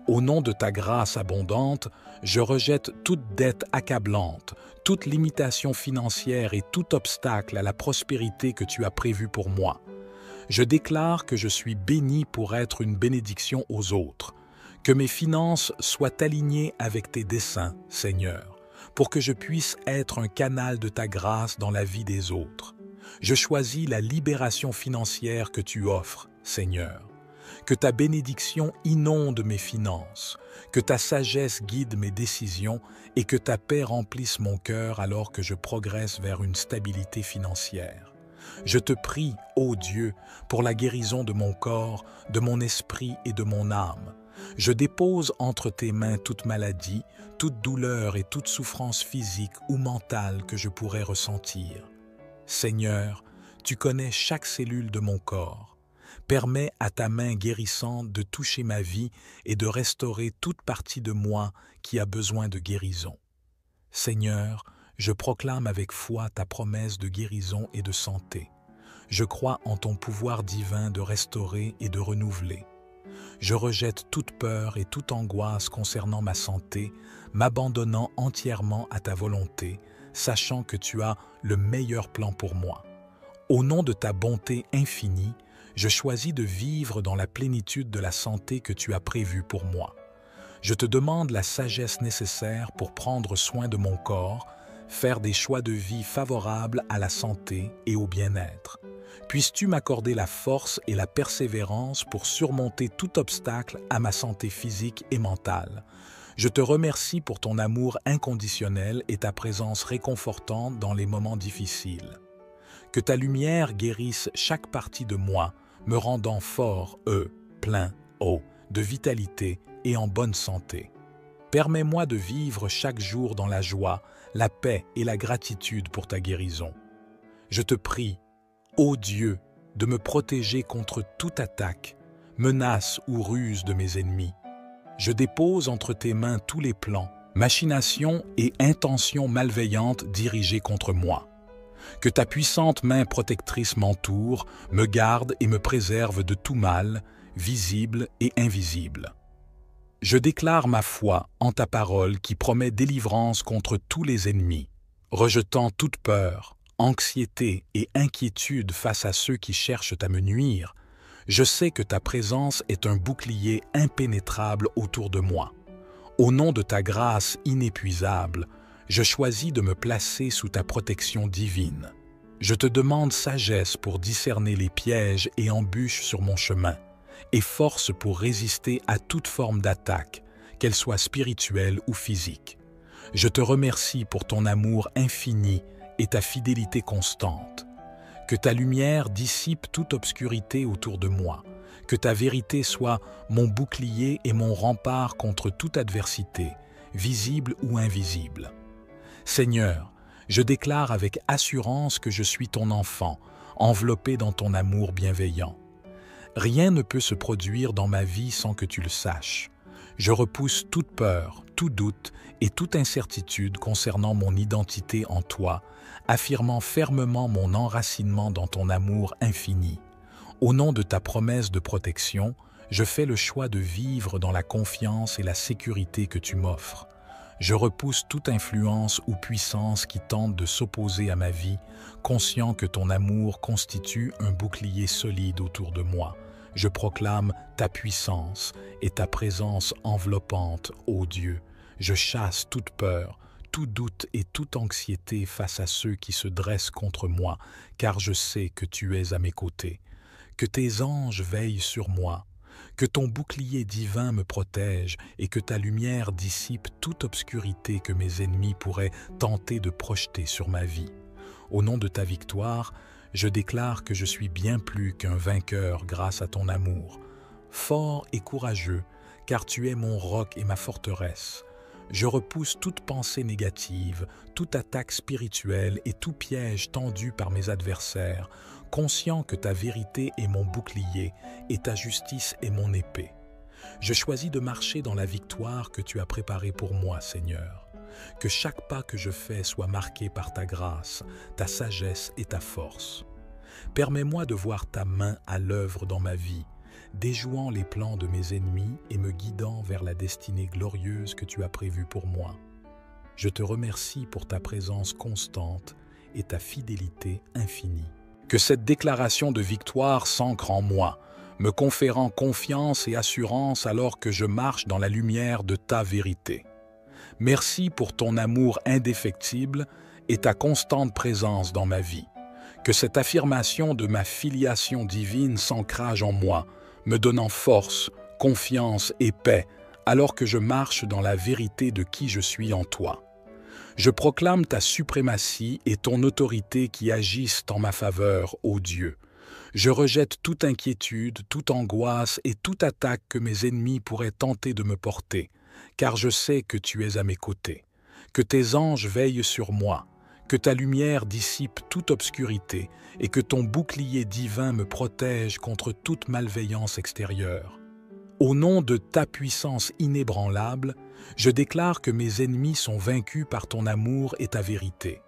[SPEAKER 1] Au nom de ta grâce abondante, je rejette toute dette accablante, toute limitation financière et tout obstacle à la prospérité que tu as prévue pour moi. Je déclare que je suis béni pour être une bénédiction aux autres, que mes finances soient alignées avec tes desseins, Seigneur, pour que je puisse être un canal de ta grâce dans la vie des autres. Je choisis la libération financière que tu offres, Seigneur. Que ta bénédiction inonde mes finances, que ta sagesse guide mes décisions et que ta paix remplisse mon cœur alors que je progresse vers une stabilité financière. Je te prie, ô Dieu, pour la guérison de mon corps, de mon esprit et de mon âme. Je dépose entre tes mains toute maladie, toute douleur et toute souffrance physique ou mentale que je pourrais ressentir. Seigneur, tu connais chaque cellule de mon corps. Permets à ta main guérissante de toucher ma vie et de restaurer toute partie de moi qui a besoin de guérison. Seigneur, je proclame avec foi ta promesse de guérison et de santé. Je crois en ton pouvoir divin de restaurer et de renouveler. Je rejette toute peur et toute angoisse concernant ma santé, m'abandonnant entièrement à ta volonté, sachant que tu as le meilleur plan pour moi. Au nom de ta bonté infinie, je choisis de vivre dans la plénitude de la santé que tu as prévue pour moi. Je te demande la sagesse nécessaire pour prendre soin de mon corps, faire des choix de vie favorables à la santé et au bien-être. Puisses-tu m'accorder la force et la persévérance pour surmonter tout obstacle à ma santé physique et mentale. Je te remercie pour ton amour inconditionnel et ta présence réconfortante dans les moments difficiles. Que ta lumière guérisse chaque partie de moi, me rendant fort, plein, de vitalité et en bonne santé. Permets-moi de vivre chaque jour dans la joie, la paix et la gratitude pour ta guérison. Je te prie, ô Dieu, de me protéger contre toute attaque, menace ou ruse de mes ennemis. Je dépose entre tes mains tous les plans, machinations et intentions malveillantes dirigées contre moi. Que ta puissante main protectrice m'entoure, me garde et me préserve de tout mal, visible et invisible. Je déclare ma foi en ta parole qui promet délivrance contre tous les ennemis, rejetant toute peur, anxiété et inquiétude face à ceux qui cherchent à me nuire. Je sais que ta présence est un bouclier impénétrable autour de moi. Au nom de ta grâce inépuisable, je choisis de me placer sous ta protection divine. Je te demande sagesse pour discerner les pièges et embûches sur mon chemin, et force pour résister à toute forme d'attaque, qu'elle soit spirituelle ou physique. Je te remercie pour ton amour infini et ta fidélité constante. Que ta lumière dissipe toute obscurité autour de moi, que ta vérité soit mon bouclier et mon rempart contre toute adversité, visible ou invisible. Seigneur, je déclare avec assurance que je suis ton enfant, enveloppé dans ton amour bienveillant. Rien ne peut se produire dans ma vie sans que tu le saches. Je repousse toute peur, tout doute et toute incertitude concernant mon identité en toi, affirmant fermement mon enracinement dans ton amour infini. Au nom de ta promesse de protection, je fais le choix de vivre dans la confiance et la sécurité que tu m'offres. Je repousse toute influence ou puissance qui tente de s'opposer à ma vie, conscient que ton amour constitue un bouclier solide autour de moi. Je proclame ta puissance et ta présence enveloppante, ô Dieu. Je chasse toute peur, tout doute et toute anxiété face à ceux qui se dressent contre moi, car je sais que tu es à mes côtés. Que tes anges veillent sur moi, que ton bouclier divin me protège et que ta lumière dissipe toute obscurité que mes ennemis pourraient tenter de projeter sur ma vie. Au nom de ta victoire, je déclare que je suis bien plus qu'un vainqueur grâce à ton amour. Fort et courageux, car tu es mon roc et ma forteresse. Je repousse toute pensée négative, toute attaque spirituelle et tout piège tendu par mes adversaires, conscient que ta vérité est mon bouclier et ta justice est mon épée. Je choisis de marcher dans la victoire que tu as préparée pour moi, Seigneur. Que chaque pas que je fais soit marqué par ta grâce, ta sagesse et ta force. Permets-moi de voir ta main à l'œuvre dans ma vie, déjouant les plans de mes ennemis et me guidant vers la destinée glorieuse que tu as prévue pour moi. Je te remercie pour ta présence constante et ta fidélité infinie. Que cette déclaration de victoire s'ancre en moi, me conférant confiance et assurance alors que je marche dans la lumière de ta vérité. Merci pour ton amour indéfectible et ta constante présence dans ma vie. Que cette affirmation de ma filiation divine s'ancrage en moi, me donnant force, confiance et paix, alors que je marche dans la vérité de qui je suis en toi. Je proclame ta suprématie et ton autorité qui agissent en ma faveur, ô Dieu. Je rejette toute inquiétude, toute angoisse et toute attaque que mes ennemis pourraient tenter de me porter, car je sais que tu es à mes côtés. Que tes anges veillent sur moi, que ta lumière dissipe toute obscurité et que ton bouclier divin me protège contre toute malveillance extérieure. Au nom de ta puissance inébranlable, je déclare que mes ennemis sont vaincus par ton amour et ta vérité.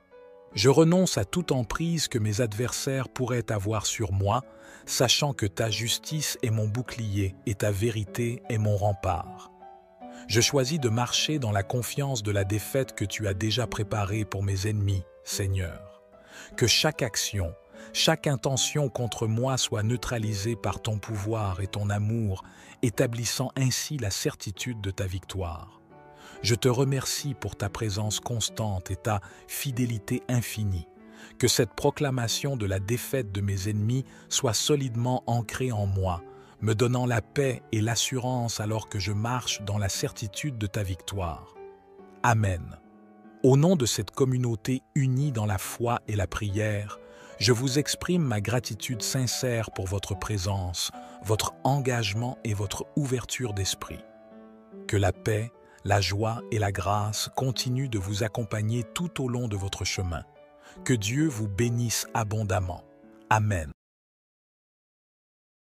[SPEAKER 1] Je renonce à toute emprise que mes adversaires pourraient avoir sur moi, sachant que ta justice est mon bouclier et ta vérité est mon rempart. Je choisis de marcher dans la confiance de la défaite que tu as déjà préparée pour mes ennemis, Seigneur. Que chaque action, chaque intention contre moi soit neutralisée par ton pouvoir et ton amour, établissant ainsi la certitude de ta victoire. Je te remercie pour ta présence constante et ta fidélité infinie. Que cette proclamation de la défaite de mes ennemis soit solidement ancrée en moi, me donnant la paix et l'assurance alors que je marche dans la certitude de ta victoire. Amen. Au nom de cette communauté unie dans la foi et la prière, je vous exprime ma gratitude sincère pour votre présence, votre engagement et votre ouverture d'esprit. Que la paix, La joie et la grâce continuent de vous accompagner tout au long de votre chemin. Que Dieu vous bénisse abondamment. Amen.